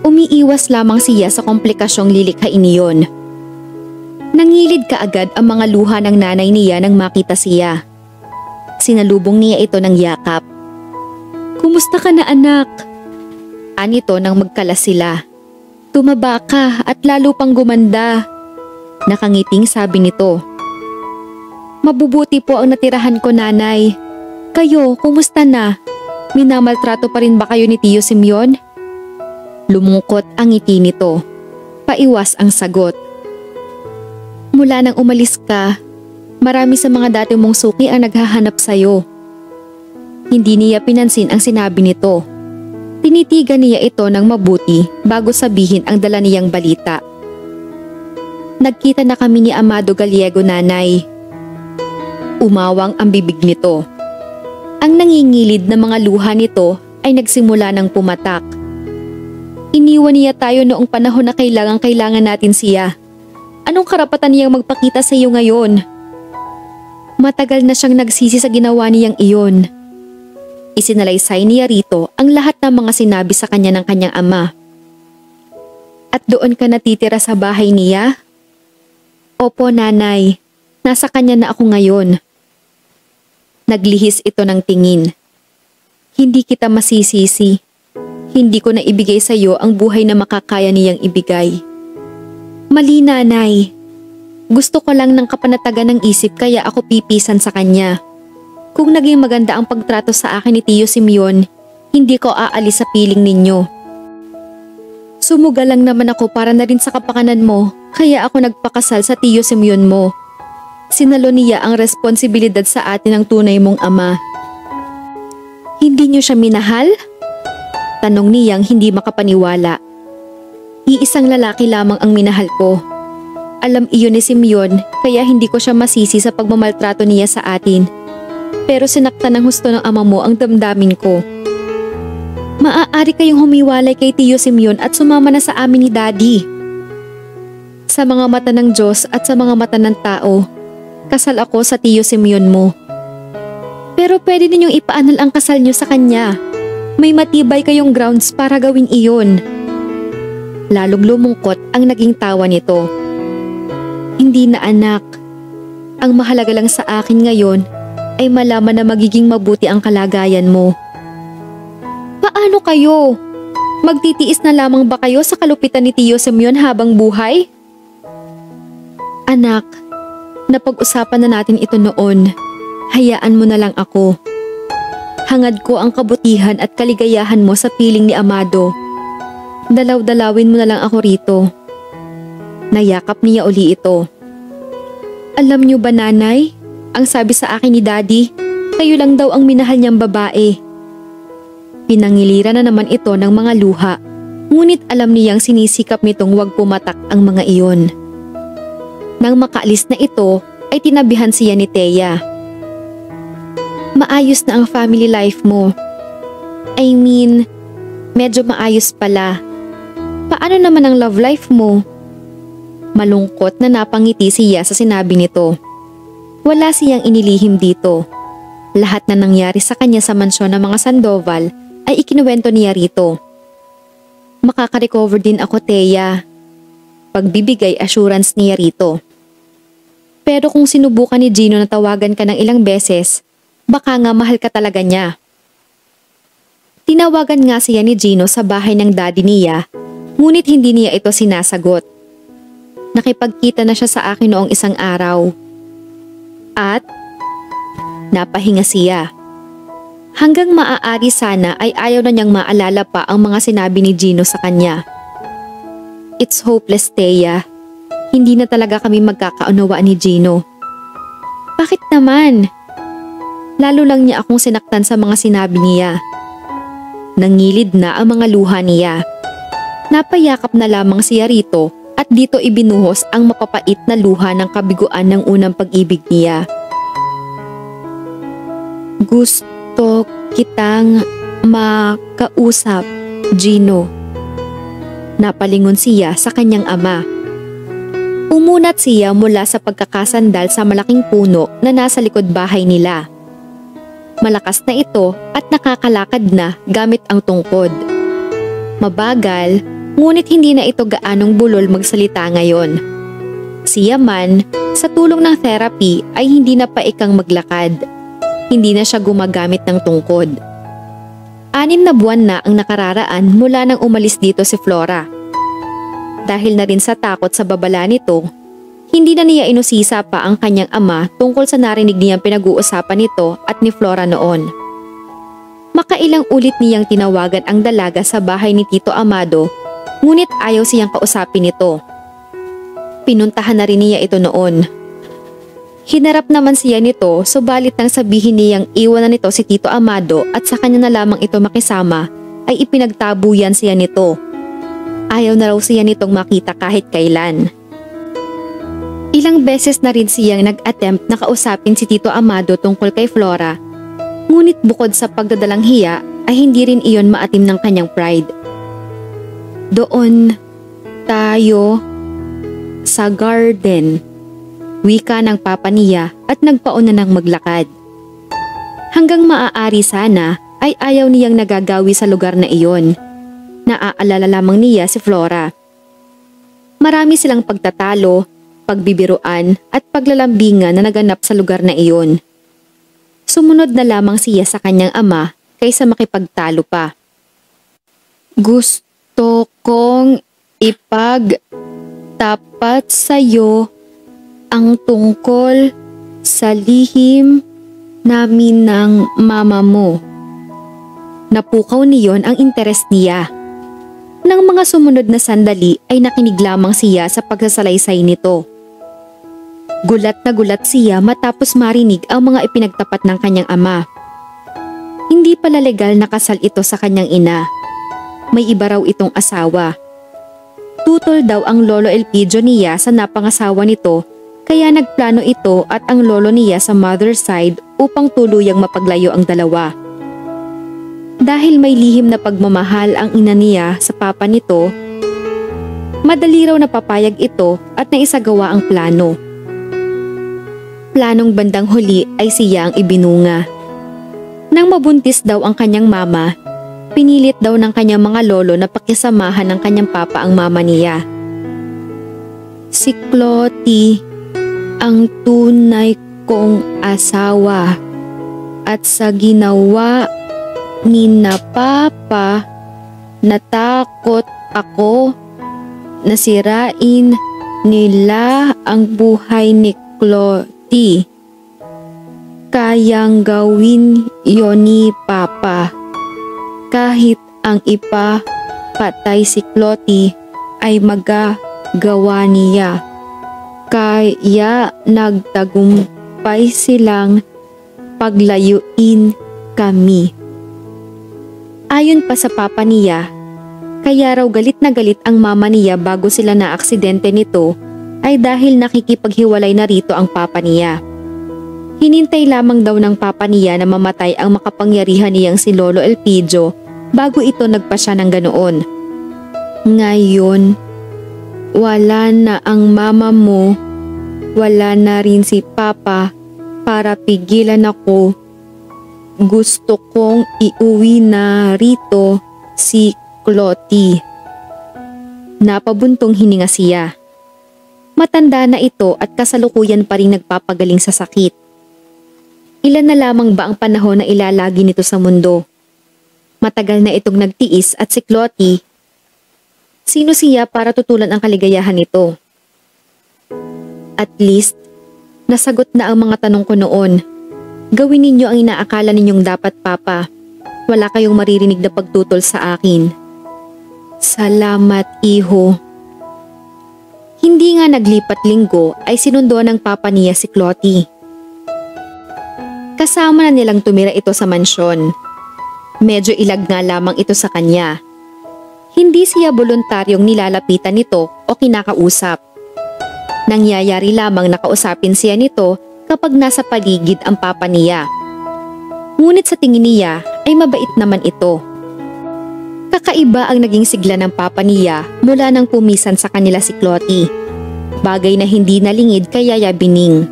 S2: Umiiwas lamang siya sa komplikasyong lilikhain niyon. Nangilid kaagad ang mga luha ng nanay niya nang makita siya. Sinalubong niya ito ng yakap. "Kumusta ka na anak?" Anito nang magkalas sila. "Tumaba ka at lalo pang gumanda." Nakangiting sabi nito. "Mabubuti po ang natirahan ko, nanay. Kayo, kumusta na? Minamaltrato pa rin ba kayo ni Tiyo Simeon?" Lumungkot ang ngiti nito. Paiwas ang sagot. "Mula nang umalis ka, marami sa mga dati mong suki ang naghahanap sa'yo." Hindi niya pinansin ang sinabi nito. Tinitigan niya ito ng mabuti bago sabihin ang dala niyang balita. "Nagkita na kami ni Amado Gallego, nanay." Umawang ang bibig nito. Ang nangingilid na mga luha nito ay nagsimula ng pumatak. "Iniwan niya tayo noong panahon na kailangan natin siya. Anong karapatan niyang magpakita sa iyo ngayon? Matagal na siyang nagsisi sa ginawa niyang iyon." Isinalaysay niya rito ang lahat ng mga sinabi sa kanya ng kanyang ama. "At doon ka natitira sa bahay niya?" "Opo, nanay. Nasa kanya na ako ngayon." Naglihis ito ng tingin. "Hindi kita masisisi. Hindi ko na ibigay sa iyo ang buhay na makakaya niyang ibigay." "Mali, nanay. Gusto ko lang ng kapanatagan ng isip kaya ako pipisan sa kanya. Kung naging maganda ang pagtrato sa akin ni Tio Simeon, hindi ko aalis sa piling ninyo. Sumugal lang naman ako para na rin sa kapakanan mo, kaya ako nagpakasal sa Tio Simeon mo. Sinalo niya ang responsibilidad sa atin ng tunay mong ama. Hindi niyo siya minahal? Tanong niyang hindi makapaniwala. Iisang lalaki lamang ang minahal ko. Alam iyon ni Simeon kaya hindi ko siya masisi sa pagmamaltrato niya sa atin. Pero sinaktan ng husto ng ama mo ang damdamin ko. Maaari kayong humiwalay kay Tio Simeon at sumama na sa amin ni Daddy. Sa mga mata ng Diyos at sa mga mata ng tao, kasal ako sa Tio Simeon mo. Pero pwede ninyong ipaanal ang kasal niyo sa kanya. May matibay kayong grounds para gawin iyon. Lalong lumungkot ang naging tawa nito. Hindi na anak. Ang mahalaga lang sa akin ngayon ay malaman na magiging mabuti ang kalagayan mo. Paano kayo? Magtitiis na lamang ba kayo sa kalupitan ni Tio Simeon habang buhay? Anak, napag-usapan na natin ito noon. Hayaan mo na lang ako. Hangad ko ang kabutihan at kaligayahan mo sa piling ni Amado. Dalaw-dalawin mo na lang ako rito. Nayakap niya uli ito. Alam niyo ba, nanay? Ang sabi sa akin ni Daddy, kayo lang daw ang minahal niyang babae. Pinangiliran na naman ito ng mga luha, ngunit alam niyang sinisikap nitong huwag pumatak ang mga iyon. Nang makaalis na ito, ay tinabihan siya ni Thea. Maayos na ang family life mo. I mean, medyo maayos pala. Paano naman ang love life mo? Malungkot na napangiti siya sa sinabi nito. Wala siyang inilihim dito. Lahat na nangyari sa kanya sa mansyon ng mga Sandoval ay ikinuwento niya rito. Makaka-recover din ako, Thea. Pagbibigay assurance niya rito. Pero kung sinubukan ni Gino na tawagan ka ng ilang beses, baka nga mahal ka talaga niya. Tinawagan nga siya ni Gino sa bahay ng daddy niya, ngunit hindi niya ito sinasagot. Nakipagkita na siya sa akin noong isang araw. At napahinga siya. Hanggang maaari sana ay ayaw na niyang maalala pa ang mga sinabi ni Gino sa kanya. It's hopeless, Thea. Hindi na talaga kami magkakaunawaan ni Gino. Bakit naman? Lalo lang niya akong sinaktan sa mga sinabi niya. Nangilid na ang mga luha niya. Napayakap na lamang siya rito at dito ibinuhos ang mapapait na luha ng kabiguan ng unang pag-ibig niya. Gusto kitang makausap, Gino. Napalingon siya sa kanyang ama. Umunat siya mula sa pagkakasandal sa malaking puno na nasa likod bahay nila. Malakas na ito at nakakalakad na gamit ang tungkod. Mabagal, ngunit hindi na ito gaanong bulol magsalita ngayon. Siya man, sa tulong ng therapy ay hindi na paikang maglakad. Hindi na siya gumagamit ng tungkod. 6 na buwan na ang nakararaan mula nang umalis dito si Flora. Dahil na rin sa takot sa babala nito, hindi na niya inusisa pa ang kanyang ama tungkol sa narinig niyang pinag-uusapan nito at ni Flora noon. Makailang ulit niyang tinawagan ang dalaga sa bahay ni Tito Amado, ngunit ayaw siyang kausapin nito. Pinuntahan na rin niya ito noon. Hinarap naman siya nito, subalit nang sabihin niyang iwan na nito si Tito Amado at sa kanya na lamang ito makisama, ay ipinagtabuyan siya nito. Ayaw na raw siya nitong makita kahit kailan. Ilang beses na rin siyang nag-attempt na kausapin si Tito Amado tungkol kay Flora, ngunit bukod sa pagdadalang hiya ay hindi rin iyon maatim ng kanyang pride. Doon tayo sa garden, wika ng papa niya at nagpauna ng maglakad. Hanggang maaari sana ay ayaw niyang nagagawi sa lugar na iyon. Naaalala lamang niya si Flora. Marami silang pagtatalo, pagbibiruan at paglalambingan na naganap sa lugar na iyon. Sumunod na lamang siya sa kanyang ama kaysa makipagtalo pa. Gusto kong ipagtapat sa'yo ang tungkol sa lihim namin ng mama mo. Napukaw niyon ang interes niya. Nang mga sumunod na sandali ay nakinig lamang siya sa pagsasalaysay nito. Gulat na gulat siya matapos marinig ang mga ipinagtapat ng kanyang ama. Hindi pala legal na kasal ito sa kanyang ina. May iba raw itong asawa. Tutol daw ang lolo Elpidio niya sa napangasawa nito, kaya nagplano ito at ang lolo niya sa mother's side upang tuluyang mapaglayo ang dalawa. Dahil may lihim na pagmamahal ang ina niya sa papa nito, madali raw napapayag ito at naisagawa ang plano. Planong bandang huli ay siya ang ibinunga. Nang mabuntis daw ang kanyang mama, pinilit daw ng kanyang mga lolo na pakisamahan ng kanyang papa ang mama niya. Si Clotty ang tunay kong asawa at sa ginawa ni na papa, natakot ako na sirain nila ang buhay ni Clotty. Kayang gawin yon ni papa. Kahit ang ipa patay si Clotty ay magagawa niya. Kaya nagtagumpay silang paglayuin kami. Ayon pa sa papa niya, kaya raw galit na galit ang mama niya bago sila na aksidente nito ay dahil nakikipaghiwalay na rito ang papa niya. Hinintay lamang daw ng papa niya na mamatay ang makapangyarihan niyang si Lolo Elpidio bago ito nagpasya ng ganoon. Ngayon, wala na ang mama mo, wala na rin si papa para pigilan ako. Gusto kong iuwi na rito si Clotty. Napabuntong hininga siya. Matanda na ito at kasalukuyan pa rin nagpapagaling sa sakit. Ilan na lamang ba ang panahon na ilalagi nito sa mundo? Matagal na itong nagtiis at si Clotty, sino siya para tutulan ang kaligayahan nito? At least, nasagot na ang mga tanong ko noon. Gawin ninyo ang inaakala ninyong dapat, Papa. Wala kayong maririnig na pagtutol sa akin. Salamat, Iho. Hindi nga naglipat linggo ay sinunduan ng papa niya si Clotty. Kasama na nilang tumira ito sa mansyon. Medyo ilag nga lamang ito sa kanya. Hindi siya voluntaryong nilalapitan nito o kinakausap. Nangyayari lamang nakausapin siya nito kapag nasa paligid ang papa niya. Ngunit sa tingin niya ay mabait naman ito. Kakaiba ang naging sigla ng papa niya mula nang pumisan sa kanila si Clotty. Bagay na hindi nalingid kay Yaya Bining.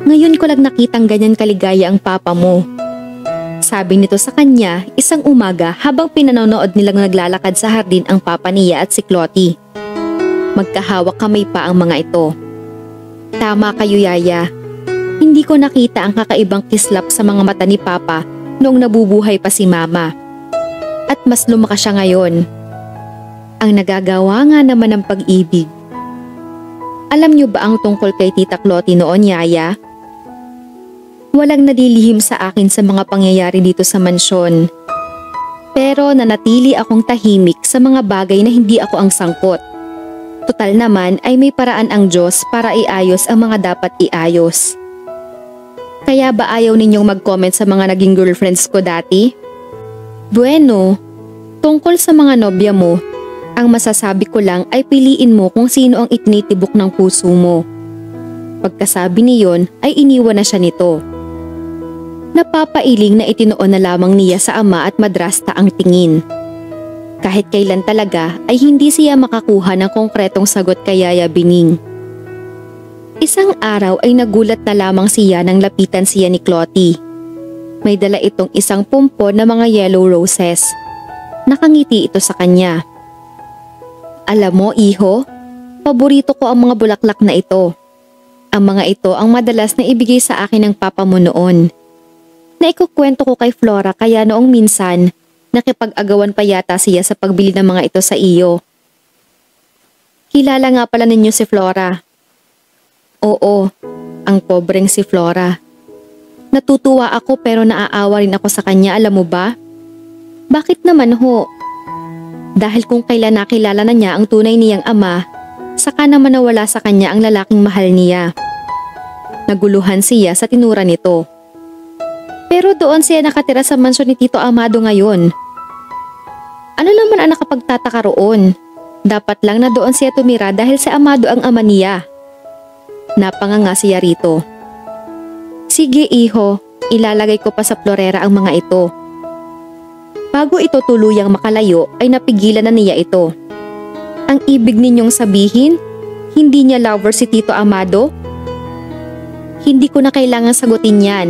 S2: Ngayon ko lang nakitang ganyan kaligaya ang papa mo. Sabi nito sa kanya isang umaga habang pinanonood nilang naglalakad sa hardin ang papa niya at si Clotty. Magkahawak kamay pa ang mga ito. Tama kayo, Yaya. Hindi ko nakita ang kakaibang kislap sa mga mata ni Papa noong nabubuhay pa si Mama. At mas lumakas siya ngayon. Ang nagagawa nga naman ng pag-ibig. Alam niyo ba ang tungkol kay Tita Clotty noon, Yaya? Walang nalilihim sa akin sa mga pangyayari dito sa mansyon. Pero nanatili akong tahimik sa mga bagay na hindi ako ang sangkot. Total naman ay may paraan ang Diyos para iayos ang mga dapat iayos. Kaya ba ayaw ninyong mag-comment sa mga naging girlfriends ko dati? Bueno, tungkol sa mga nobya mo, ang masasabi ko lang ay piliin mo kung sino ang itinitibok ng puso mo. Pagkasabi niyon ay iniwan na siya nito. Napapailing na itinoon na lamang niya sa ama at madrasta ang tingin. Kahit kailan talaga ay hindi siya makakuha ng konkretong sagot kay Yaya Bining. Isang araw ay nagulat na lamang siya nang lapitan siya ni Clotty. May dala itong isang pumpon na mga yellow roses. Nakangiti ito sa kanya. Alam mo, Iho, paborito ko ang mga bulaklak na ito. Ang mga ito ang madalas na ibigay sa akin ng papa mo noon. Naikukwento ko kay Flora kaya noong minsan, nakipag-agawan pa yata siya sa pagbili ng mga ito sa iyo. Kilala nga pala ninyo si Flora. Oo, ang pobreng si Flora. Natutuwa ako pero naaawa rin ako sa kanya, alam mo ba? Bakit naman ho? Dahil kung kailan nakilala na niya ang tunay niyang ama, saka naman nawala sa kanya ang lalaking mahal niya. Naguluhan siya sa tinura nito. Pero doon siya nakatira sa mansyon ni Tito Amado ngayon. Ano naman ang nakapagtataka roon? Dapat lang na doon siya tumira dahil si Amado ang ama niya. Napanganga siya rito. Sige iho, ilalagay ko pa sa florera ang mga ito. Bago ito tuluyang makalayo ay napigilan na niya ito. Ang ibig ninyong sabihin, hindi niya lover si Tito Amado? Hindi ko na kailangan sagutin yan.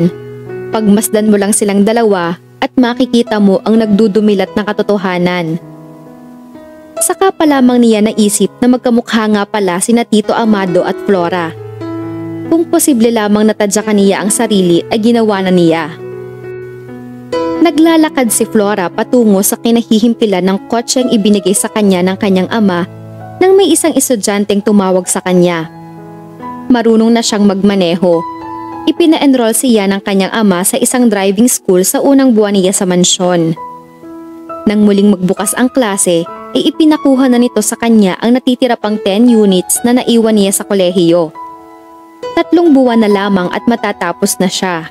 S2: Pagmasdan mo lang silang dalawa at makikita mo ang nagdudumilat na katotohanan. Saka pa lamang niya naisip na magkamukha nga pala sina Tito Amado at Flora. Kung posible lamang natadyakan niya ang sarili ay ginawa na niya. Naglalakad si Flora patungo sa kinahihimpilan ng kotseng ibinigay sa kanya ng kanyang ama nang may isang estudyanteng tumawag sa kanya. Marunong na siyang magmaneho. Ipina-enroll siya ng kanyang ama sa isang driving school sa unang buwan niya sa mansyon. Nang muling magbukas ang klase, ay ipinakuha na nito sa kanya ang natitira pang 10 units na naiwan niya sa kolehiyo. 3 buwan na lamang at matatapos na siya.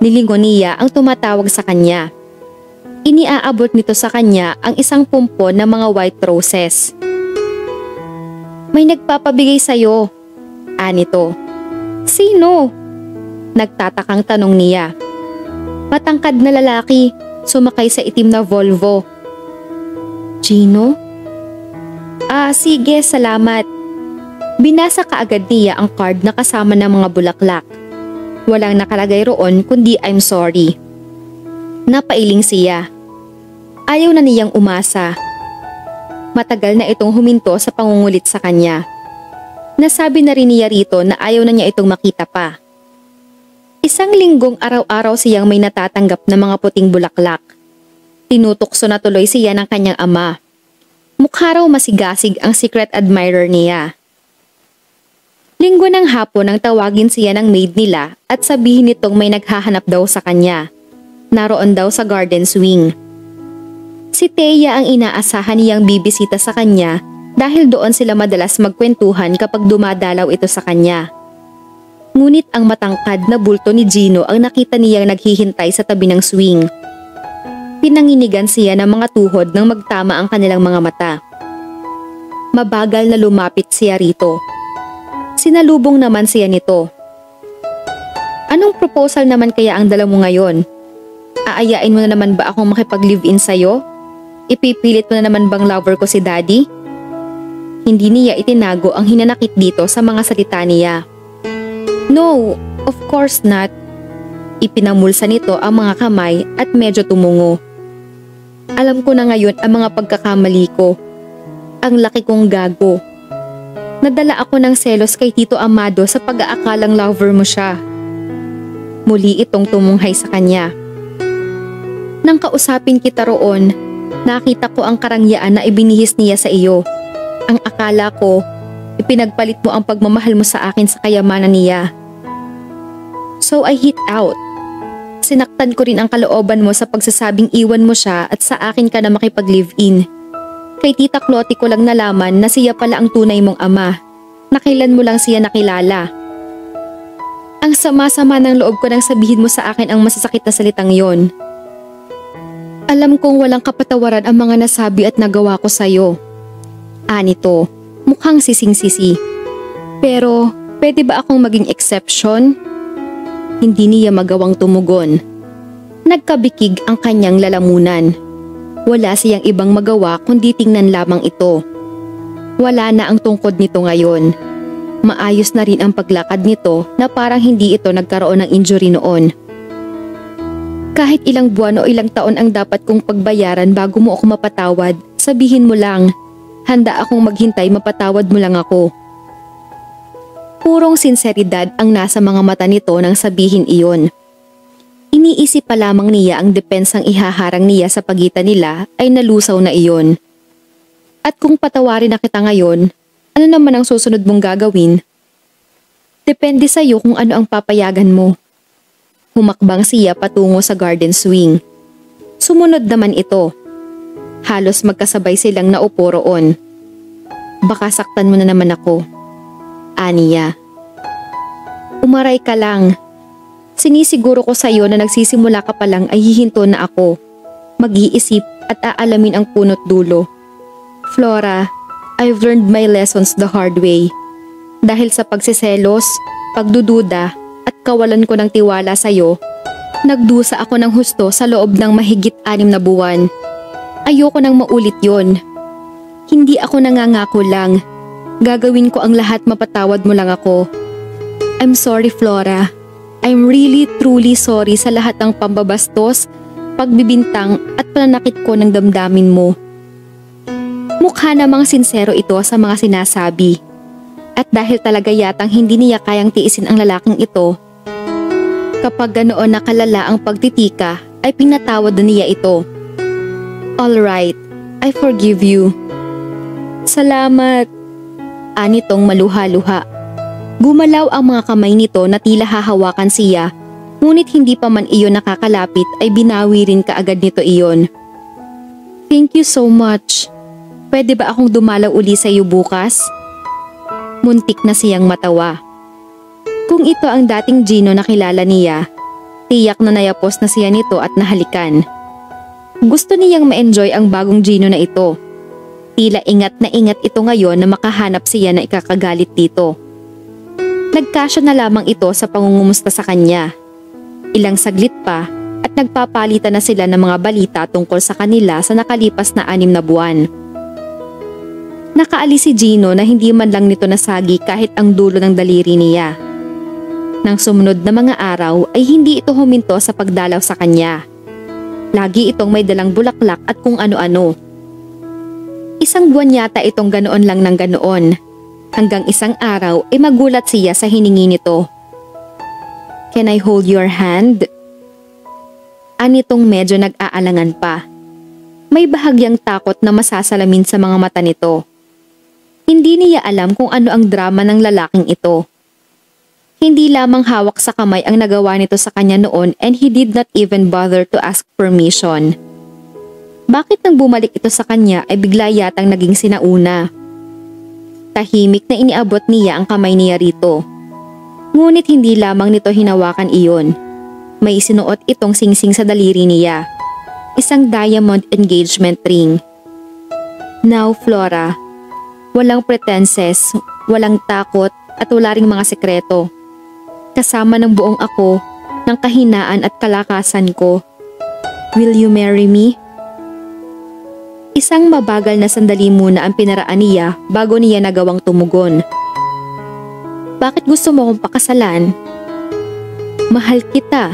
S2: Nilingon niya ang tumatawag sa kanya. Iniaabot nito sa kanya ang isang pumpon ng mga white roses. May nagpapabigay sa'yo, anito. Sino? Nagtatakang tanong niya. Matangkad na lalaki, sumakay sa itim na Volvo. Gino? Sige, salamat. Binasa kaagad niya ang card na kasama ng mga bulaklak. Walang nakalagay roon kundi I'm sorry. Napailing siya. Ayaw na niyang umasa. Matagal na itong huminto sa pangungulit sa kanya. Nasabi na rin niya rito na ayaw na niya itong makita pa. 1 linggong araw-araw siyang may natatanggap na mga puting bulaklak. Tinutukso na tuloy siya ng kanyang ama. Mukha raw masigasig ang secret admirer niya. Linggo ng hapon nang tawagin siya ng maid nila at sabihin nitong may naghahanap daw sa kanya. Naroon daw sa garden swing. Si Thea ang inaasahan niyang bibisita sa kanya dahil doon sila madalas magkwentuhan kapag dumadalaw ito sa kanya. Ngunit ang matangkad na bulto ni Gino ang nakita niyang naghihintay sa tabi ng swing. Pinanginigan siya ng mga tuhod nang magtama ang kanilang mga mata. Mabagal na lumapit siya rito. Sinalubong naman siya nito. Anong proposal naman kaya ang dala mo ngayon? Aayain mo na naman ba akong makipag-live-in sa'yo? Ipipilit mo na naman bang lover ko si Daddy? Hindi niya itinago ang hinanakit dito sa mga salita niya. No, of course not. Ipinamulsa nito ang mga kamay at medyo tumungo. Alam ko na ngayon ang mga pagkakamali ko. Ang laki kong gago. Nadala ako ng selos kay Tito Amado sa pag-aakalang lover mo siya. Muli itong tumunghay sa kanya. Nang kausapin kita roon, nakita ko ang karangyaan na ibinihis niya sa iyo. Ang akala ko, ipinagpalit mo ang pagmamahal mo sa akin sa kayamanan niya. So I hit out. Sinaktan ko rin ang kalooban mo sa pagsasabing iwan mo siya at sa akin ka na makipag-live-in. Kay Tita Clotty ko lang nalaman na siya pala ang tunay mong ama. Nakailan mo lang siya nakilala. Ang sama-sama ng loob ko nang sabihin mo sa akin ang masasakit na salitang yon. Alam kong walang kapatawaran ang mga nasabi at nagawa ko sa'yo. Anito, mukhang sising-sisi. Pero, pwede ba akong maging exception? Hindi niya magawang tumugon. Nagkabikig ang kanyang lalamunan. Wala siyang ibang magawa kundi tingnan lamang ito. Wala na ang tungkod nito ngayon. Maayos na rin ang paglakad nito na parang hindi ito nagkaroon ng injury noon. Kahit ilang buwan o ilang taon ang dapat kong pagbayaran bago mo ako mapatawad, sabihin mo lang, handa akong maghintay mapatawad mo lang ako. Purong sinseridad ang nasa mga mata nito nang sabihin iyon. Iniisip pa lamang niya ang depensang ihaharang niya sa pagitan nila ay nalusaw na iyon. At kung patawarin na kita ngayon, ano naman ang susunod mong gagawin? Depende sa'yo kung ano ang papayagan mo. Humakbang siya patungo sa garden swing. Sumunod naman ito. Halos magkasabay silang naupo roon. Baka saktan mo na naman ako. Aniya. Umaray ka lang. Sinisiguro ko sa'yo na nagsisimula ka pa lang ay hihinto na ako. Mag-iisip at aalamin ang punot dulo. Flora, I've learned my lessons the hard way. Dahil sa pagsiselos, pagdududa at kawalan ko ng tiwala sa'yo, nagdusa ako ng husto sa loob ng mahigit 6 na buwan. Ayoko nang maulit yon. Hindi ako nangangako lang. Gagawin ko ang lahat mapatawad mo lang ako. I'm sorry, Flora. I'm really truly sorry sa lahat ng pambabastos, pagbibintang at pananakit ko ng damdamin mo. Mukha namang sinsero ito sa mga sinasabi. At dahil talaga yatang hindi niya kayang tiisin ang lalaking ito, kapag ganoon nakalala ang pagtitika ay pinatawad na niya ito. Alright, I forgive you. Salamat. Anitong maluha-luha. Gumalaw ang mga kamay nito na tila hahawakan siya, ngunit hindi pa man iyon nakakalapit ay binawi rin kaagad nito iyon. Thank you so much. Pwede ba akong dumalaw uli sa iyo bukas? Muntik na siyang matawa. Kung ito ang dating Gino na kilala niya, tiyak na nayapos na siya nito at nahalikan. Gusto niyang ma-enjoy ang bagong Gino na ito. Tila ingat na ingat ito ngayon na makahanap siya na ikakagalit dito. Nagkasya na lamang ito sa pangungumusta sa kanya. Ilang saglit pa at nagpapalitan na sila ng mga balita tungkol sa kanila sa nakalipas na 6 na buwan. Nakaalis si Gino na hindi man lang nito nasagi kahit ang dulo ng daliri niya. Nang sumunod na mga araw ay hindi ito huminto sa pagdalaw sa kanya. Lagi itong may dalang bulaklak at kung ano-ano. Isang buwan yata itong ganoon lang ng ganoon. Hanggang isang araw ay magulat siya sa hiningi nito. Can I hold your hand? Anitong medyo nag-aalangan pa. May bahagyang takot na masasalamin sa mga mata nito. Hindi niya alam kung ano ang drama ng lalaking ito. Hindi lamang hawak sa kamay ang nagawa nito sa kanya noon and he did not even bother to ask permission. Bakit nang bumalik ito sa kanya ay bigla yatang naging sinauna? Tahimik na iniabot niya ang kamay niya rito. Ngunit hindi lamang nito hinawakan iyon. May sinuot itong singsing sa daliri niya. Isang diamond engagement ring. Now, Flora, walang pretenses, walang takot at wala ring mga sekreto. Kasama ng buong ako, ng kahinaan at kalakasan ko. Will you marry me? Isang mabagal na sandali muna ang pinaraan niya bago niya nagawang tumugon. Bakit gusto mo akong pakasalan? Mahal kita.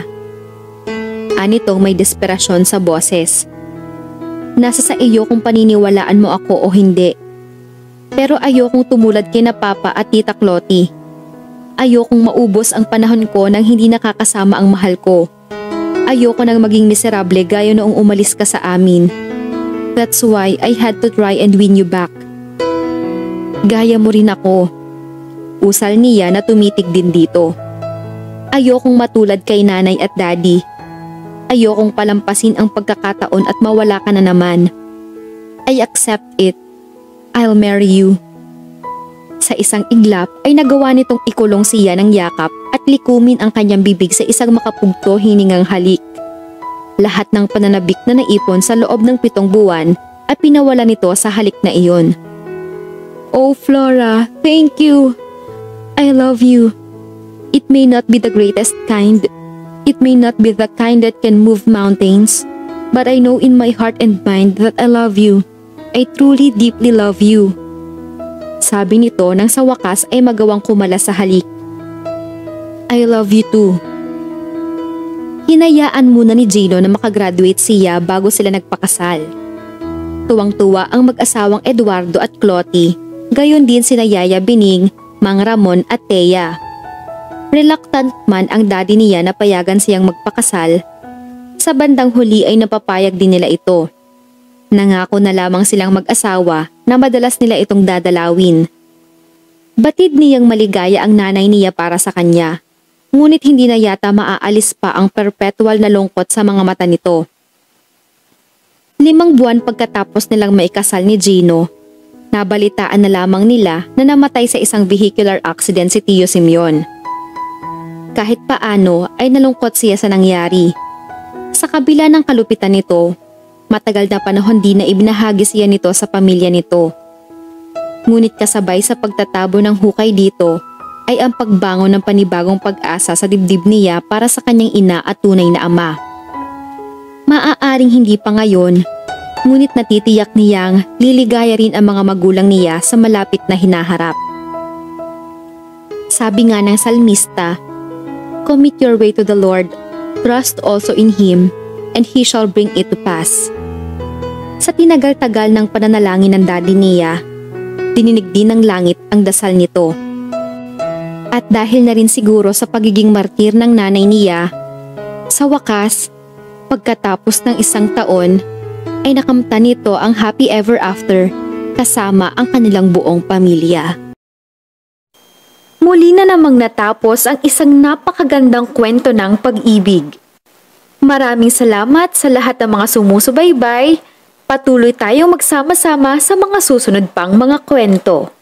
S2: Anitong may desperasyon sa boses. Nasa sa iyo kung paniniwalaan mo ako o hindi. Pero ayokong tumulad kina Papa at Tita Clotty. Ayokong maubos ang panahon ko nang hindi nakakasama ang mahal ko. Ayoko nang maging miserable gaya noong umalis ka sa amin. That's why I had to try and win you back. Gaya mo rin ako. Usal niya na tumitig din dito. Ayokong matulad kay nanay at daddy. Ayokong palampasin ang pagkakataon at mawala ka na naman. I accept it. I'll marry you. Sa isang iglap ay nagawa nitong ikulong siya ng yakap at likumin ang kanyang bibig sa isang makapugto hiningang halik. Lahat ng pananabik na naipon sa loob ng 7 buwan ay pinawala nito sa halik na iyon. Oh Flora, thank you. I love you. It may not be the greatest kind. It may not be the kind that can move mountains. But I know in my heart and mind that I love you. I truly deeply love you. Sabi nito nang sa wakas ay magawang kumala sa halik. I love you too. Hinayaan muna ni Gino na makagraduate siya bago sila nagpakasal. Tuwang-tuwa ang mag-asawang Eduardo at Clotty, gayon din sina Yaya Bining, Mang Ramon at Thea. Reluctant man ang daddy niya na payagan siyang magpakasal. Sa bandang huli ay napapayag din nila ito. Nangako na lamang silang mag-asawa na madalas nila itong dadalawin. Batid niyang maligaya ang nanay niya para sa kanya, ngunit hindi na yata maaalis pa ang perpetual na lungkot sa mga mata nito. 5 buwan pagkatapos nilang maikasal ni Gino, nabalitaan na lamang nila na namatay sa isang vehicular accident si Tio Simeon. Kahit paano ay nalungkot siya sa nangyari. Sa kabila ng kalupitan nito, matagal na panahon din na ibinahagi siya nito sa pamilya nito. Ngunit kasabay sa pagtatabo ng hukay dito ay ang pagbangon ng panibagong pag-asa sa dibdib niya para sa kanyang ina at tunay na ama. Maaaring hindi pa ngayon, ngunit natitiyak niyang liligaya rin ang mga magulang niya sa malapit na hinaharap. Sabi nga ng salmista, "Commit your way to the Lord, trust also in Him, and He shall bring it to pass." Sa tinagal-tagal ng pananalangin ng daddy niya, dininig din ng langit ang dasal nito. At dahil na rin siguro sa pagiging martir ng nanay niya, sa wakas, pagkatapos ng 1 taon, ay nakamtan nito ang happy ever after kasama ang kanilang buong pamilya. Muli na namang natapos ang isang napakagandang kwento ng pag-ibig. Maraming salamat sa lahat ng mga sumusubaybay. Patuloy tayong magsama-sama sa mga susunod pang mga kwento.